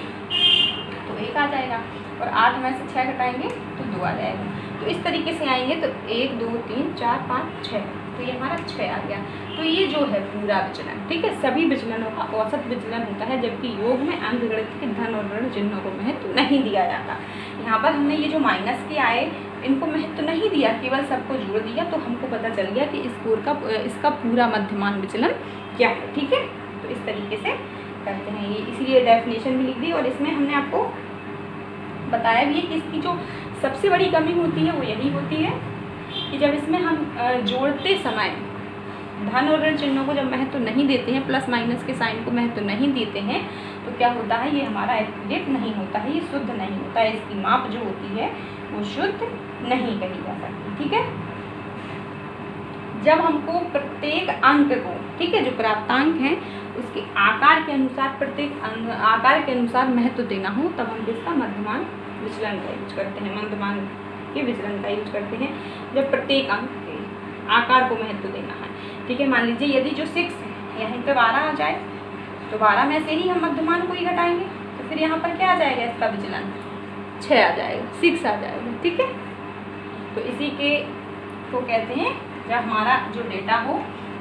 तो 1 आ जाएगा, और 8 में से 6 घटाएंगे तो 2 आ जाएगा। तो इस तरीके से आएंगे तो 1, 2, 3, 4, 5, 6, तो ये हमारा 6 आ गया। तो ये जो है पूरा विचलन, ठीक है, सभी विचलनों का औसत विचलन होता है, जबकि योग में अंकगणित के धन और ऋण चिन्हों को महत्व नहीं दिया जाता। यहाँ पर हमने ये जो माइनस के आए इनको महत्व नहीं दिया, केवल सबको जोड़ दिया, तो हमको पता चल गया कि इसका पूरा मध्यमान विचलन क्या है, ठीक है। तो इस तरीके से करते हैं ये, इसीलिए डेफिनेशन भी लिख दी। और इसमें हमने आपको बताया भी है कि इसकी जो सबसे बड़ी कमी होती है वो यही होती है कि जब इसमें हम जोड़ते समय धन और ऋण चिन्हों को जब महत्व नहीं देते हैं, प्लस माइनस के साइन को महत्व नहीं देते हैं, तो क्या होता है, ये हमारा एक्यूरेट नहीं होता है, ये शुद्ध नहीं होता है, इसकी माप जो होती है वो शुद्ध नहीं कही जा सकती, ठीक है। जब हमको प्रत्येक अंक को, ठीक है, जो प्राप्तांक हैं उसके आकार के अनुसार, प्रत्येक आकार के अनुसार महत्व देना हो, तब हम इसका मध्यमान विचलन का यूज करते हैं, मध्यमान के विचलन का यूज करते हैं जब प्रत्येक अंक के आकार को महत्व देना है, ठीक है। मान लीजिए यदि जो 6 है यहाँ पे 12 आ जाए, तो 12 में से ही हम मध्यमान को ही घटाएंगे, तो फिर यहाँ पर क्या आ जाएगा, इसका विचलन 6 आ जाएगा, 6 आ जाएगा, ठीक है। तो इसी के को कहते हैं जब हमारा जो डेटा हो,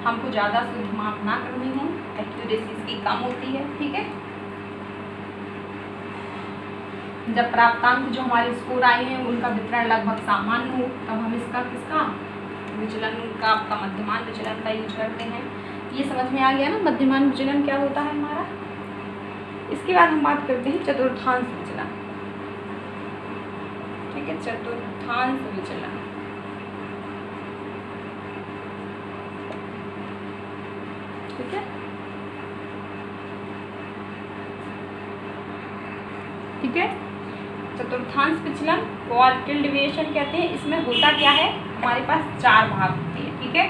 हमको ज़्यादा शुद्ध माप ना करनी हो, एक्यूरेसी इसकी कम होती है, ठीक है। जब प्राप्तांक जो हमारे स्कोर आए हैं उनका वितरण लगभग सामान्य हो, तब हम किसका विचलन का, आपका मध्यमान विचलन का यूज करते हैं। ये समझ में आ गया ना मध्यमान विचलन क्या होता है हमारा। इसके बाद हम बात करते हैं चतुर्थांश विचलन, ठीक है, चतुर्थांश विचलन। ठीक है, चतुर्थांश विचलन क्वार्टिल डेविएशन कहते हैं। इसमें होता क्या है, हमारे पास 4 भाग होते हैं, ठीक है,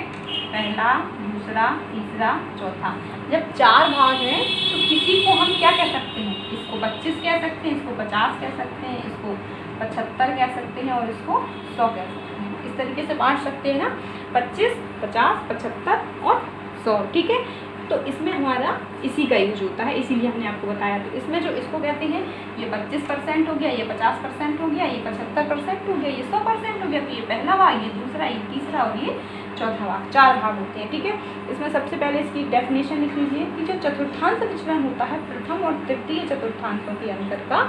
पहला, दूसरा, तीसरा, चौथा। जब 4 भाग हैं तो किसी को हम क्या कह सकते हैं, इसको 25 कह सकते हैं, इसको 50 कह सकते हैं, इसको 75 कह सकते हैं और इसको 100 कह सकते हैं। इस तरीके से बांट सकते हैं ना, 25, 50, 75 और 100, ठीक है। तो इसमें हमारा इसी का यूज होता है, इसीलिए हमने आपको बताया। तो इसमें जो इसको कहते हैं, ये 25% हो गया, ये 50% हो गया, ये 75% हो गया, ये 100% हो गया। तो ये पहला भाग, ये दूसरा, ये तीसरा और ये चौथा भाग, 4 भाग होते हैं, ठीक है। इसमें सबसे पहले इसकी डेफिनेशन लिख लीजिए कि जो चतुर्थांश विचलन होता है प्रथम और तृतीय चतुर्थांशों के अंतर का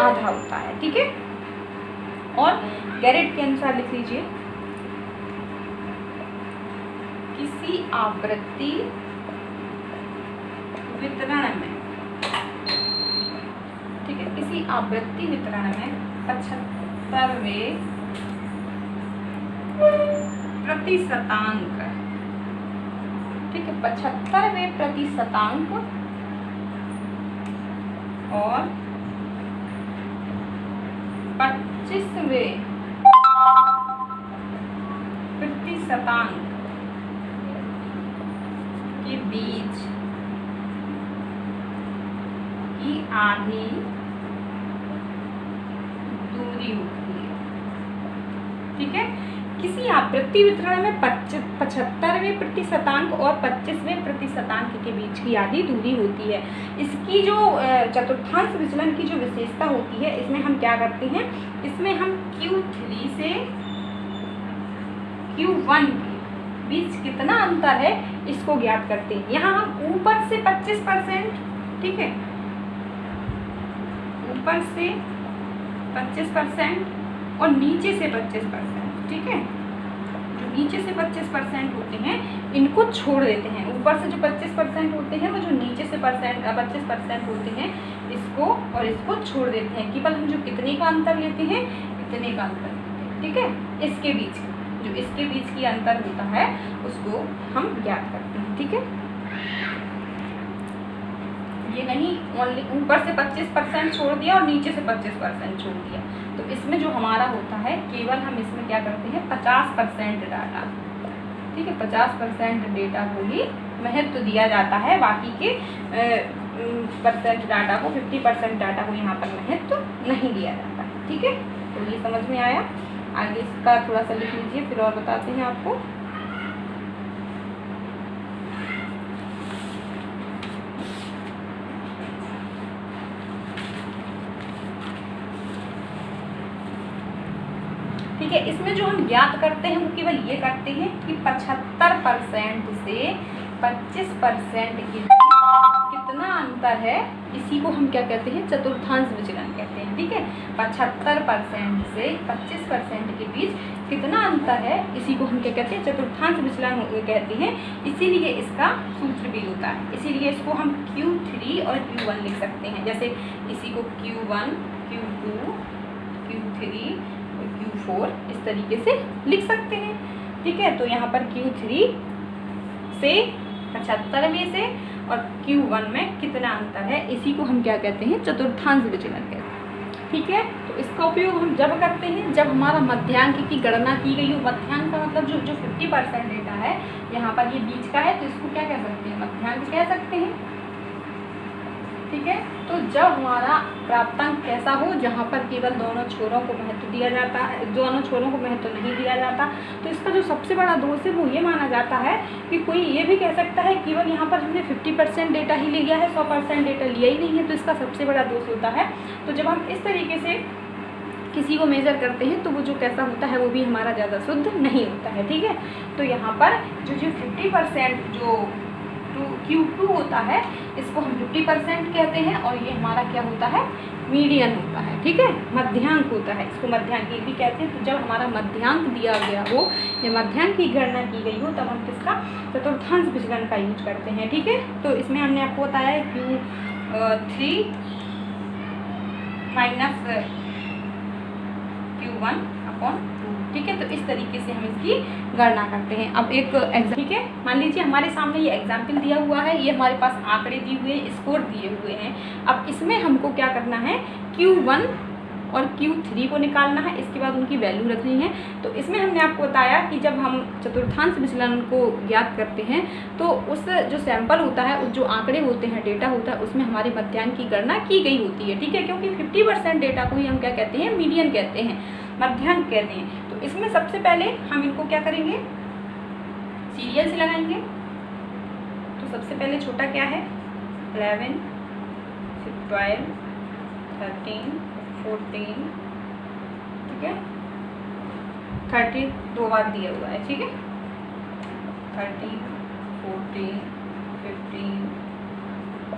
आधा होता है, ठीक है। और गैरेट के अनुसार लिख लीजिए, किसी आवृत्ति वितरण में, ठीक है, किसी आवृत्ति वितरण में 75वें प्रतिशतांक, ठीक है, 75वें प्रतिशतांक और 25वें प्रतिशतांक के बीच की आधी दूरी होती है, ठीक है। किसी आवृत्ति वितरण में 75वें प्रतिशतांक और 25वें प्रतिशतांक के बीच की आधी दूरी होती है। इसकी जो चतुर्थांश विचलन की जो विशेषता होती है, इसमें हम क्या करते हैं, इसमें हम Q3 से Q1 के बीच कितना अंतर है इसको ज्ञात करते हैं। यहाँ हम ऊपर से 25%, ठीक है, ऊपर से 25% और नीचे से 25%, ठीक है। जो नीचे से 25% होते हैं इनको छोड़ देते हैं। ऊपर से जो 25% होते हैं वो जो नीचे से 25% होते हैं इसको और इसको छोड़ देते हैं। केवल हम जो कितने का अंतर लेते हैं, इतने का अंतर लेते हैं, ठीक है। इसके बीच जो इसके बीच की अंतर होता है उसको हम ज्ञात करते हैं, ठीक है। ये नहीं ओनली ऊपर से 25% छोड़ दिया और नीचे से 25% छोड़ दिया। तो इसमें जो हमारा होता है, केवल हम इसमें क्या करते हैं, 50% डाटा, ठीक है, 50% डेटा को ही महत्व दिया जाता है। बाकी के परसेंट डाटा को, 50% डाटा को यहाँ पर महत्व नहीं दिया जाता है, ठीक है। तो ये समझ में आया। आगे इसका थोड़ा सा लिख लीजिए, फिर और बताते हैं आपको। ठीक है, इसमें जो हम ज्ञात करते हैं वो केवल ये करते हैं कि 75% से 25% के बीच कितना अंतर है, इसी को हम क्या कहते हैं, चतुर्थांश विचलन कहते हैं, ठीक है। 75% से 25% के बीच कितना अंतर है, इसी को हम क्या कहते हैं, चतुर्थांश विचलन कहते हैं। इसीलिए इसका सूत्र भी होता है, इसीलिए इसको हम Q3 और Q1 लिख सकते हैं। जैसे इसी को Q1, Q2, Q3 और Q4 इस तरीके से लिख सकते हैं, ठीक है। तो यहाँ पर Q3 से 75वें से और Q1 में कितना अंतर है, इसी को हम क्या कहते हैं, चतुर्थांश विचलन कहते हैं, ठीक है। तो इसका उपयोग हम जब करते हैं जब हमारा मध्यांक की गणना की गई हो। मध्यांक का मतलब जो 50% डेटा है, यहाँ पर ये बीच का है तो इसको क्या कह सकते हैं, मध्यांक कह सकते हैं, ठीक है। तो जब हमारा प्राप्तांक कैसा हो, जहाँ पर केवल दोनों छोरों को महत्व दिया जाता है, दोनों छोरों को महत्व नहीं दिया जाता, तो इसका जो सबसे बड़ा दोष है वो ये माना जाता है कि कोई ये भी कह सकता है केवल यहाँ पर हमने 50% डेटा ही लिया है, 100% डेटा लिया ही नहीं है, तो इसका सबसे बड़ा दोष होता है। तो जब हम इस तरीके से किसी को मेजर करते हैं तो वो जो कैसा होता है वो भी हमारा ज़्यादा शुद्ध नहीं होता है, ठीक है। तो यहाँ पर जो 50% जो Q2 होता है इसको हम 50% कहते हैं और ये हमारा क्या होता है, मीडियन होता है, ठीक है, मध्यांक होता है, इसको मध्यांक भी कहते हैं। तो जब हमारा मध्यांक दिया गया हो या मध्यांक की गणना की गई हो तब हम किसका, चतुर्थांश विचलन का यूज करते हैं, ठीक है। तो इसमें हमने आपको बताया है Q3 माइनस Q1 अपॉन 2, ठीक है। तो इस तरीके से हम इसकी गणना करते हैं। अब एक एग्जाम, ठीक है, मान लीजिए हमारे सामने ये एग्जाम्पल दिया हुआ है, ये हमारे पास आंकड़े दिए हुए हैं, स्कोर दिए हुए हैं। अब इसमें हमको क्या करना है, Q1 और Q3 को निकालना है, इसके बाद उनकी वैल्यू रखनी है। तो इसमें हमने आपको बताया कि जब हम चतुर्थांश विचलन को ज्ञात करते हैं तो उस जो सैंपल होता है, उस जो आंकड़े होते हैं, डेटा होता है, उसमें हमारे मध्याह्न की गणना की गई होती है, ठीक है, क्योंकि 50% डेटा को ही हम क्या कहते हैं, मीडियन कहते हैं, मध्याह्न कहते हैं। तो इसमें सबसे पहले हम इनको क्या करेंगे, सीरियल से लगाएंगे। तो सबसे पहले छोटा क्या है, 11, फिर 12, 13, 14, ठीक है, 30 दो बार दिया हुआ है, ठीक है, 13, 14, 15,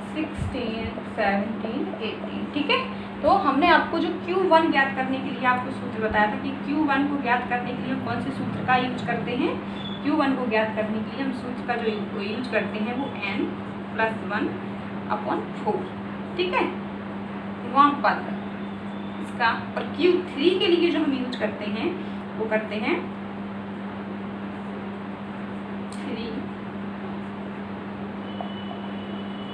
16, 17, 18, ठीक है। तो हमने आपको जो Q1 ज्ञात करने के लिए आपको सूत्र बताया था कि Q1 को ज्ञात करने के लिए हम कौन से सूत्र का यूज करते हैं। Q1 को ज्ञात करने के लिए हम सूत्र का जो यूज करते हैं वो n+1/4, ठीक है, वहाँ पर इसका। और Q3 के लिए जो हम यूज करते हैं वो करते हैं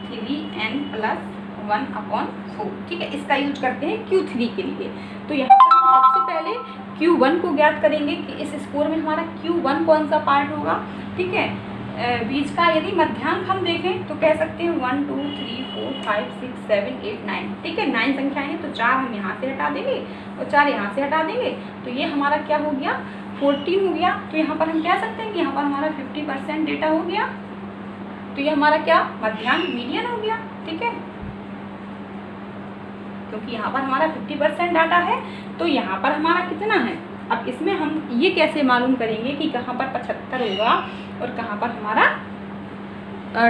3n+1/4, ठीक है, इसका यूज करते हैं Q3 के लिए। तो यहाँ पर हम सबसे पहले Q1 को ज्ञात करेंगे कि इस स्कोर में हमारा Q1 कौन सा पार्ट होगा, ठीक है। बीच का यदि मध्यांक हम देखें तो कह सकते हैं 1 2 3 4 5 6 7 8 9, ठीक है, 9 संख्याएं हैं। तो 4 हम यहाँ से हटा देंगे और 4 यहाँ से हटा देंगे, तो ये हमारा क्या हो गया, 14 हो गया। तो यहाँ पर हम कह सकते हैं कि यहाँ पर हमारा 50% डेटा हो गया। तो ये हमारा क्या, मध्याह्न मीडियन हो गया, ठीक है, क्योंकि यहाँ पर हमारा 50% डाटा है। तो यहाँ पर हमारा कितना है, अब इसमें हम ये कैसे मालूम करेंगे कि कहाँ पर 75 होगा और कहाँ पर हमारा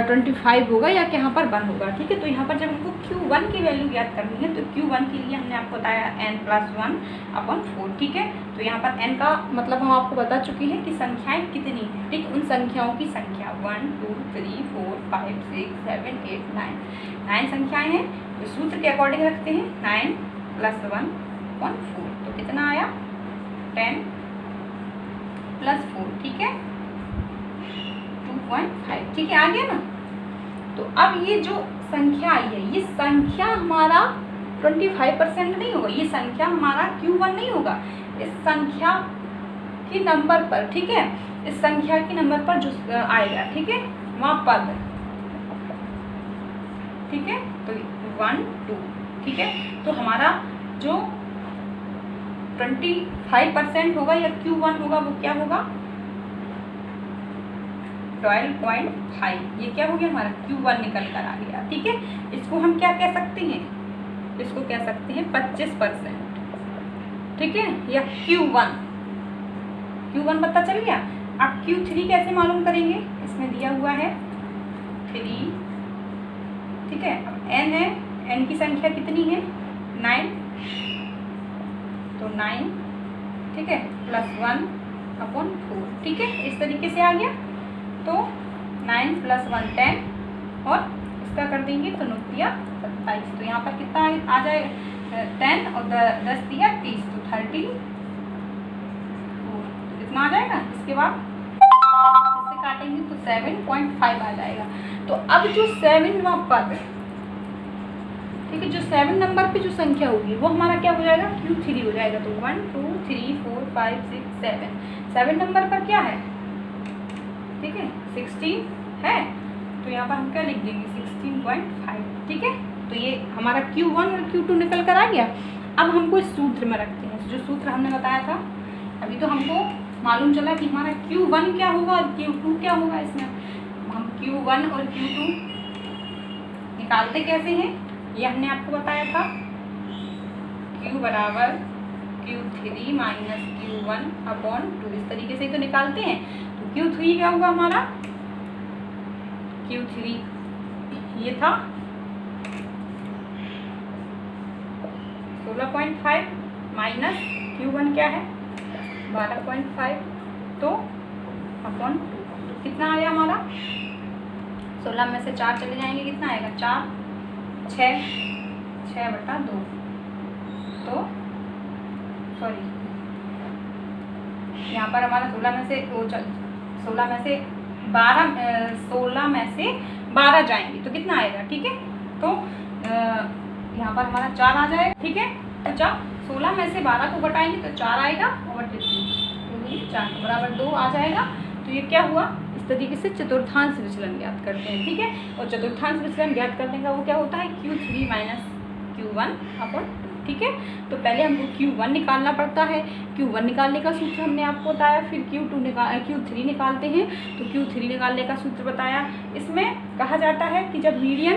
25 होगा या कहाँ पर 1 होगा, ठीक है। तो यहाँ पर जब हमको Q1 की वैल्यू ज्ञात करनी है तो Q1 के लिए हमने आपको बताया n+1/4, ठीक है। तो यहाँ पर n का मतलब हम आपको बता चुके हैं कि संख्याएं कितनी हैं, ठीक, उन संख्याओं की संख्या 1 2 3 4 5 6 7 8 9 संख्याएं हैं। तो सूत्र के अकॉर्डिंग रखते हैं 9+1/4, तो कितना आया 10+4, ठीक है, 2.5, ठीक है, आ गया ना। तो अब ये जो संख्या आई है, ये संख्या हमारा 25% नहीं होगा, ये संख्या हमारा Q1 नहीं होगा, इस संख्या की नंबर पर, ठीक है, इस संख्या की नंबर पर जो आएगा, ठीक है, वहाँ पद, ठीक है, तो 1 2, ठीक है। तो हमारा जो 25% होगा या Q1 होगा वो क्या होगा, 12.5, ये क्या हो गया हमारा Q1 निकल कर आ गया, ठीक है। इसको हम क्या कह सकते हैं, इसको कह सकते हैं 25%, ठीक है, या Q1 पता चल गया। अब Q3 कैसे मालूम करेंगे, इसमें दिया हुआ है 3, ठीक है। अब n है, n की संख्या कितनी है 9, तो 9, ठीक है, +1/4, ठीक है, इस तरीके से आ गया। तो 9+1 10 और इसका कर देंगे तो 9 दिया 27, तो यहाँ पर कितना आ जाए 10 और 10 दिया 30, तो 30, तो कितना आ जाएगा। इसके बाद इससे काटेंगे तो 7.5 आ जाएगा। तो अब जो 7वां पद, ठीक है, जो 7 नंबर पे जो संख्या होगी वो हमारा क्या हो जाएगा, Q3 हो जाएगा। तो 1 2 3 4 5 6 7 नंबर पर क्या है, ठीक है, 16 है। तो यहाँ पर हम क्या लिख देंगे 16.5, ठीक है। तो ये हमारा Q1 और Q2 निकल कर आ गया। अब हमको इस सूत्र में रखते हैं, जो सूत्र हमने बताया था अभी, तो हमको मालूम चला कि हमारा Q1 क्या होगा और Q2 क्या होगा। इसमें हम Q1 और Q2 निकालते कैसे हैं, ये हमने आपको बताया था। Q बराबर Q3 - Q1/2, इस तरीके से तो निकालते हैं। तो Q3 क्या होगा हमारा, Q3 ये था 16.5 माइनस Q1 क्या है 12.5, तो /2, तो कितना आया हमारा 16 में से 4 चले जाएंगे, कितना आएगा 4 6/2, तो सॉरी यहाँ पर हमारा 16 में से 12 जाएंगे, तो कितना आएगा, ठीक है। तो यहाँ पर हमारा 4 आ जाएगा, ठीक है। तो 16 में से 12 को घटाएंगे तो 4 आएगा और 4 के बराबर 2 आ जाएगा। तो ये क्या हुआ, इस तरीके से चतुर्थांश विचलन ज्ञात करते हैं, ठीक है। और चतुर्थांश विचलन ज्ञात करने का वो क्या होता है, Q3 माइनस Q1/2, ठीक है। तो पहले हमको Q1 निकालना पड़ता है, Q1 निकालने का सूत्र हमने आपको बताया, फिर Q3 निकालते हैं तो Q3 निकालने का सूत्र बताया। इसमें कहा जाता है कि जब मीडियन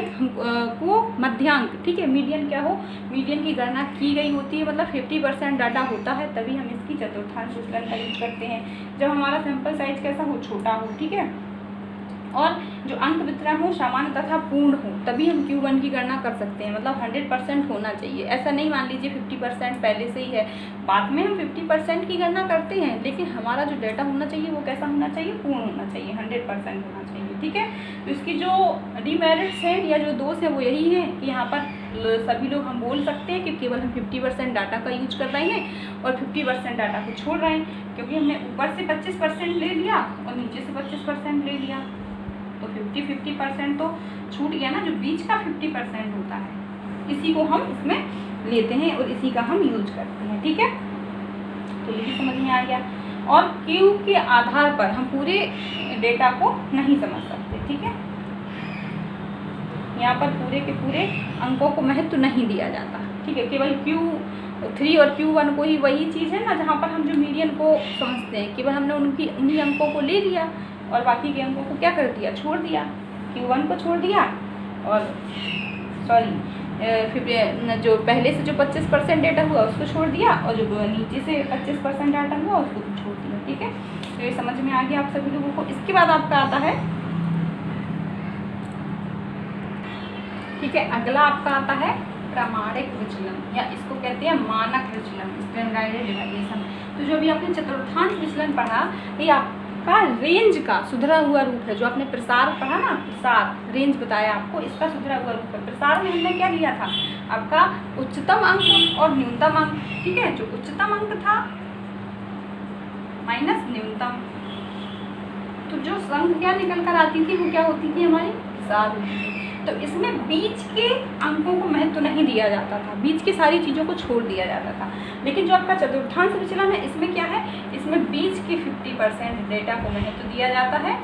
को मध्यांक, ठीक है, मीडियन क्या हो, मीडियन की गणना की गई होती है, मतलब 50% डाटा होता है, तभी हम इसकी चतुर्थांश विचलन का यूज करते हैं। जब हमारा सैंपल साइज कैसा हो, छोटा हो, ठीक है, और जो अंक वितरण हो सामान्य तथा पूर्ण हो, तभी हम Q1 की गणना कर सकते हैं। मतलब 100% होना चाहिए, ऐसा नहीं मान लीजिए 50% पहले से ही है, बाद में हम 50% की गणना करते हैं, लेकिन हमारा जो डाटा होना चाहिए वो कैसा होना चाहिए, पूर्ण होना चाहिए, 100% होना चाहिए, ठीक है। तो इसकी जो डिमेरिट्स हैं या जो दोष है वो यही है कि यहाँ पर सभी लोग हम बोल सकते हैं कि केवल हम 50% डाटा का यूज कर रहे हैं और 50% डाटा को छोड़ रहे हैं, क्योंकि हमने ऊपर से 25% ले लिया और नीचे से 25% ले लिया, तो 50% तो छूट गया ना। जो बीच का 50% होता है, इसी को हम इसमें लेते हैं और इसी का हम यूज करते हैं, ठीक है। तो ये भी समझ में आ गया। और Q के आधार पर हम पूरे डेटा को नहीं समझ सकते, ठीक है। यहाँ पर पूरे के पूरे अंकों को महत्व नहीं दिया जाता, ठीक है। केवल Q3 और Q1 को ही, वही चीज़ है ना जहाँ पर हम जो मीडियन को समझते हैं, केवल हमने उन्हीं अंकों को ले लिया और बाकी के अंकों को क्या कर दिया, छोड़ दिया। Q1 को छोड़ दिया और जो पहले से जो 25% डाटा हुआ उसको छोड़ दिया और जो नीचे से 25% डाटा हुआ उसको छोड़ दिया, ठीक है। तो ये समझ में आ गया आप सभी लोगों को। इसके बाद आपका आता है, ठीक है, अगला आपका आता है प्रामाणिक विचलन, या इसको कहते हैं मानक विचलन, स्टैंडर्डाइज्ड डेविएशन। तो जो अभी आपने चतुर्थांश विचलन पढ़ा, ये आपका रेंज का सुधरा हुआ रूप है। जो आपने प्रसार पढ़ा ना, प्रसार रेंज बताया आपको, इसका सुधरा हुआ रूप है। प्रसार में हमने क्या लिया था, आपका उच्चतम अंक और न्यूनतम अंक, ठीक है। जो उच्चतम अंक था माइनस न्यूनतम, तो जो संख्या निकल कर आती थी वो क्या होती थी, हमारी प्रसार होती थी। तो इसमें बीच के अंकों को महत्व नहीं दिया जाता था, बीच की सारी चीज़ों को छोड़ दिया जाता था। लेकिन जो आपका चतुर्थांश विचलन है, इसमें क्या है, इसमें बीच के 50% डेटा को महत्व दिया जाता है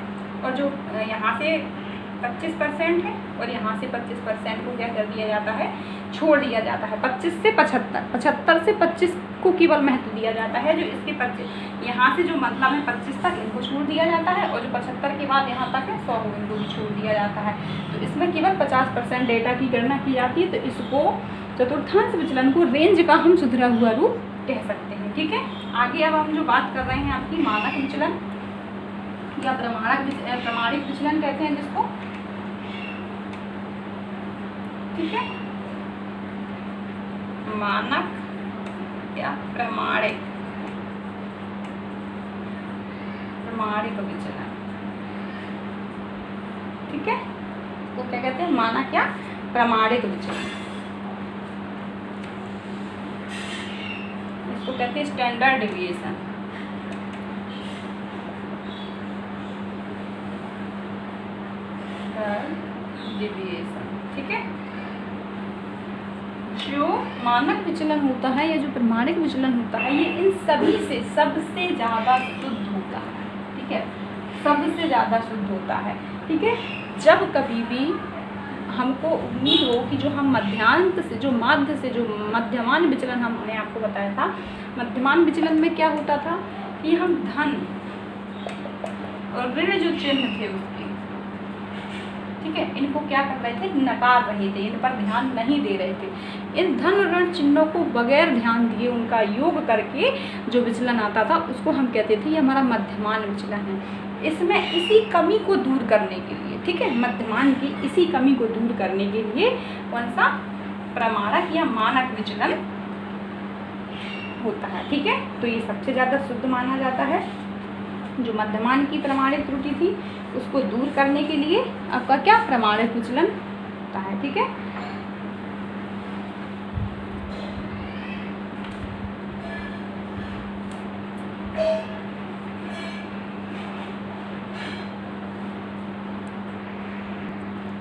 और जो यहाँ से 25% है और यहाँ से 25% को क्या कर दिया जाता है, छोड़ दिया जाता है। 25 से 75, 75 से 25 को केवल महत्व दिया जाता है। जो इसके 25 यहाँ से जो मतलब है 25 तक, इनको छोड़ दिया जाता है और जो 75 के बाद यहाँ तक है 100 इनको भी छोड़ दिया जाता है। तो इसमें केवल 50% डेटा की गणना की जाती है। तो इसको चतुर्थांश विचलन को रेंज का हम सुधरा हुआ रूप कह सकते हैं, ठीक है। आगे अब हम जो बात कर रहे हैं आपकी मानक विचलन या प्रमाणिक विचलन कहते हैं जिसको, ठीक है। मानक या प्रमाणिक विचलन, ठीक है। तो क्या कहते हैं, मानक या प्रमाणिक विचलन, इसको कहते हैं स्टैंडर्ड डेविएशन। ठीक है। जो मानक विचलन होता है या जो प्रमाणिक विचलन होता है, ये इन सभी से सबसे ज़्यादा शुद्ध होता है, ठीक है, सबसे ज़्यादा शुद्ध होता है, ठीक है। जब कभी भी हमको उम्मीद हो कि जो हम मध्यांत से, जो माध्य से, जो मध्यमान विचलन हमने आपको बताया था, मध्यमान विचलन में क्या होता था कि हम धन और ऋण जो चिन्ह थे उसके, ठीक है, इनको क्या कर रहे थे, नकार रहे थे, इन पर ध्यान नहीं दे रहे थे। इन धन और ऋण चिन्हों को बगैर ध्यान दिए उनका योग करके जो विचलन आता था उसको हम कहते थे ये हमारा मध्यमान विचलन है। इसमें इसी कमी को दूर करने के लिए, ठीक है, मध्यमान की इसी कमी को दूर करने के लिए कौन सा प्रमाणक या मानक विचलन होता है, ठीक है। तो ये सबसे ज़्यादा शुद्ध माना जाता है। जो मध्यमान की प्रमाणिक त्रुटि थी उसको दूर करने के लिए आपका क्या प्रमाणिक विचलन होता है, ठीक है।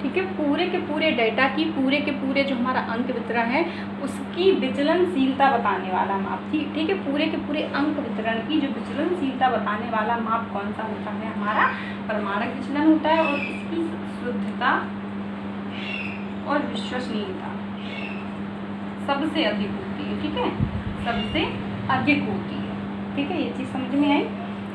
ठीक है, पूरे के पूरे डेटा की, पूरे के पूरे जो हमारा अंक वितरण है उसकी विचलनशीलता बताने वाला माप। ठीक है, पूरे के पूरे अंक वितरण की जो विचलनशीलता बताने वाला माप कौन सा होता है, हमारा प्रमाणक विचलन होता है। और इसकी शुद्धता और विश्वसनीयता सबसे अधिक होती है। ठीक है, सबसे अधिक होती है। ठीक है, ये चीज़ समझ में आई।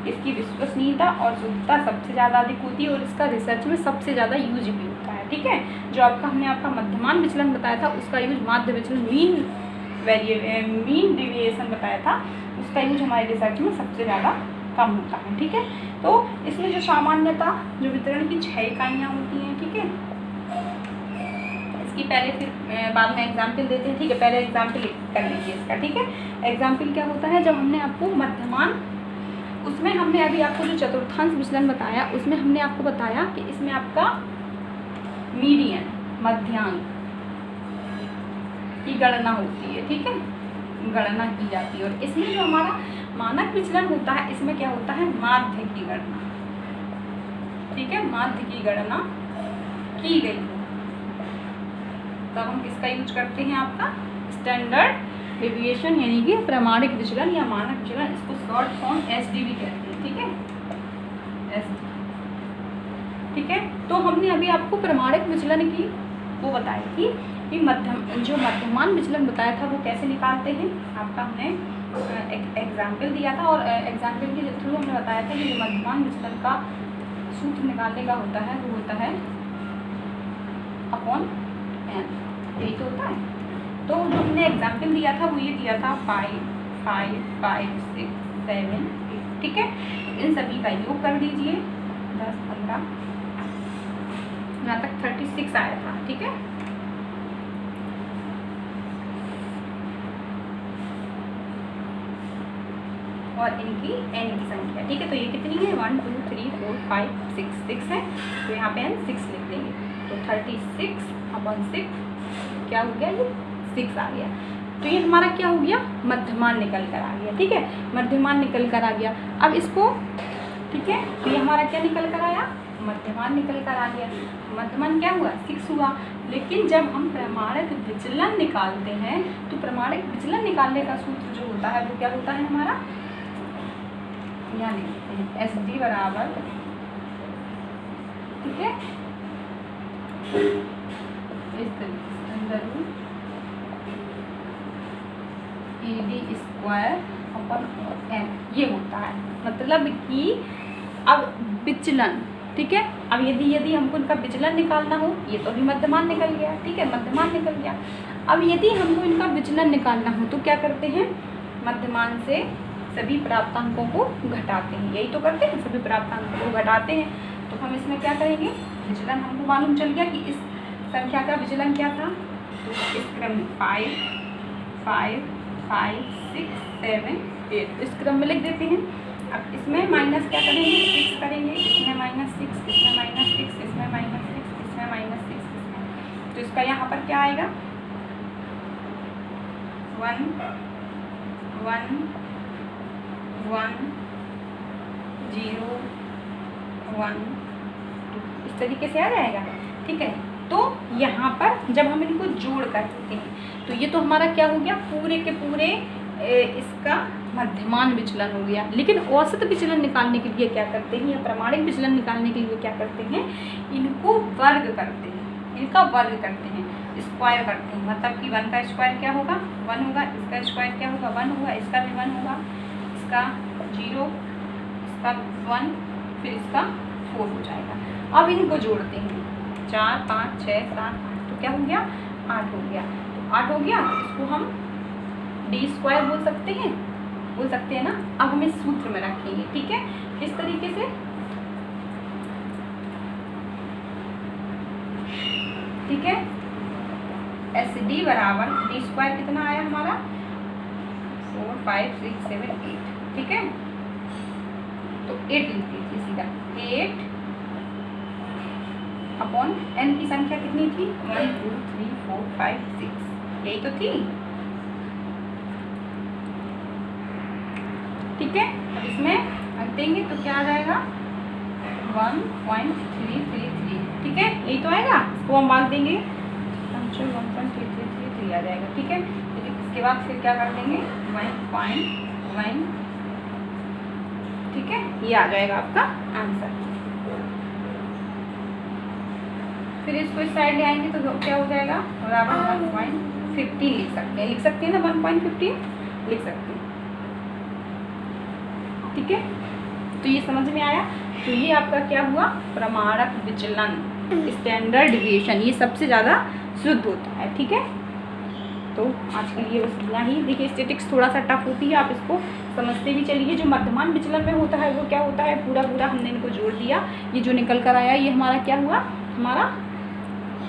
इसकी विश्वसनीयता और शुद्धता सबसे ज़्यादा अधिक होती है और इसका रिसर्च में सबसे ज़्यादा यूज भी होता है। ठीक है, जो हमने आपका मध्यमान विचलन बताया था उसका यूज, माध्य विचलन मीन डेविएशन बताया था, उसका यूज हमारे रिसर्च में सबसे ज़्यादा कम होता है। ठीक है, तो इसमें जो सामान्यता जो वितरण की 6 इकाइयाँ होती हैं। ठीक है, इसकी पहले फिर बाद में एग्जाम्पल देते हैं। ठीक है, पहले एग्जाम्पल कर लीजिए इसका। ठीक है, एग्जाम्पल क्या होता है, जब हमने आपको मध्यमान, उसमें हमने अभी आपको जो चतुर्थांश विचलन बताया उसमें हमने आपको बताया कि इसमें आपका मीडियन, मध्यांक की गणना होती है। ठीक है, गणना की जाती है। और इसमें जो हमारा मानक विचलन होता है इसमें क्या होता है, माध्य की गणना। ठीक है, माध्य की गणना की गई है तब हम किसका यूज करते हैं, आपका स्टैंडर्ड डेविएशन यानी कि प्रमाणिक विचलन या मानक विचलन, इसको शॉर्ट फॉर्म एसडीवी कहते हैं। ठीक है, एसडीवी। ठीक है, तो हमने अभी आपको प्रमाणिक विचलन की वो बताई थी कि मध्यमान विचलन बताया था वो कैसे निकालते हैं। आपका हमने एक एग्जाम्पल दिया था और एग्जाम्पल के थ्रू हमने बताया था कि मध्यमान विचलन का सूत्र निकालने का होता है वो होता है अपॉन एन, यही तो होता है। तो जो हमने एग्जाम्पल दिया था वो ये दिया था 5, 5, 5, 6, 7, 8। ठीक है, इन सभी का योग कर दीजिए 10, 15, यहाँ तक 36 आया था। ठीक है, और इनकी एन की संख्या। ठीक है, तो ये कितनी है, 1, 2, 3, 4, 5, 6 है, तो यहाँ पे एन 6 लिख देंगे। तो 36/6 क्या हो गया, ये 6 आ गया। तो ये हमारा क्या हो गया, मध्यमान निकल कर आ गया। ठीक है, मध्यमान निकल कर आ गया। अब इसको, ठीक है, तो ये हमारा क्या निकल कर आया, मध्यमान निकल कर आ गया। मध्यमान क्या हुआ, 6 हुआ। लेकिन जब हम प्रमाणिक विचलन निकालते हैं तो प्रमाणिक विचलन निकालने का सूत्र जो होता है वो क्या होता है हमारा, यहाँ लिखते हैं एस डी बराबर, ठीक है, इस तरीके से अंदर AD² ये होता है। मतलब कि अब विचलन, ठीक है, अब यदि हमको इनका विचलन निकालना हो, ये तो अभी मध्यमान निकल गया। ठीक है, मध्यमान निकल गया। अब यदि हमको इनका विचलन निकालना हो तो क्या करते हैं, मध्यमान से सभी प्राप्तांकों को घटाते हैं। यही तो करते हैं, सभी प्राप्तांकों को घटाते हैं। तो हम इसमें क्या करेंगे, विचलन हमको मालूम चल गया कि इस संख्या का विचलन क्या था, तो इस क्रम में 5, 5, 5, 6, 7, 8 इस क्रम में लिख देते हैं। अब इसमें माइनस क्या करेंगे, 6 करेंगे, इसमें -6, इसमें -6, इसमें -6, इसमें -6, इसमें, तो इसका यहाँ पर क्या आएगा, 1, 1, 1, 0, 1, 2 इस तरीके से आ जाएगा। ठीक है, तो यहाँ पर जब हम इनको जोड़ कर देते हैं तो ये तो हमारा क्या हो गया, पूरे के पूरे इसका मध्यमान विचलन हो गया। लेकिन औसत विचलन निकालने के लिए क्या करते हैं, या प्रमाणिक विचलन निकालने के लिए क्या करते हैं, इनको वर्ग करते हैं, इनका वर्ग करते हैं, स्क्वायर करते हैं। मतलब कि 1 का स्क्वायर क्या होगा, 1 होगा, इसका स्क्वायर क्या होगा, 1 होगा, इसका भी 1 होगा, इसका 0, इसका 1, फिर इसका 4 हो जाएगा। अब इनको जोड़ते हैं, 4, 5, 6, 7, 8, तो क्या हो गया, 8 हो गया। तो 8 हो गया, तो इसको हम D² बोल सकते हैं ना। अब हम इस सूत्र में रखेंगे। ठीक है, किस तरीके से, ठीक है, SD बराबर D² कितना आया हमारा, 4, 5, 6, 7, 8। ठीक है, तो 8 लिख दीजिए सीधा, 8 अपॉन n की संख्या कितनी थी, 1, 2, 3, 4, 5, 6, यही तो थी। ठीक है, अब इसमें रख देंगे तो क्या आ जाएगा, 1.333, ठीक है, यही तो आएगा। इसको हम मार्क देंगे 1.333 आ जाएगा, ठीक है। इसके बाद फिर क्या कर देंगे 1.1, ठीक है, ये आ जाएगा आपका आंसर। फिर इसको इस साइड ले आएंगे तो क्या हो जाएगा बराबर 1.15 लिख सकते हैं ना, 1.15 लिख सकते हैं, ठीक है। तो ये समझ में आया। तो ये आपका क्या हुआ, प्रमाणक विचलन, स्टैंडर्ड डिविएशन, ये सबसे ज़्यादा शुद्ध होता है, ठीक है। तो आज के लिए बस इतना ही। देखिए स्टैटिक्स थोड़ा सा टफ होती है, आप इसको समझते भी चलिए। जो मध्यमान विचलन में होता है वो क्या होता है, पूरा हमने इनको जोड़ दिया, ये जो निकल कर आया ये हमारा क्या हुआ, हमारा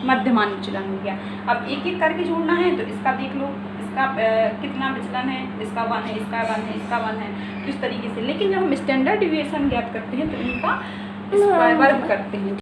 मध्यमान विचलन हो गया। अब एक एक करके जोड़ना है तो इसका देख लो, इसका कितना विचलन है, इसका 1 है, इसका 1 है, इसका 1 है, तो इस तरीके से। लेकिन जब हम स्टैंडर्ड डिविएशन ज्ञात करते हैं तो इनका स्क्वायर वर्ग करते हैं।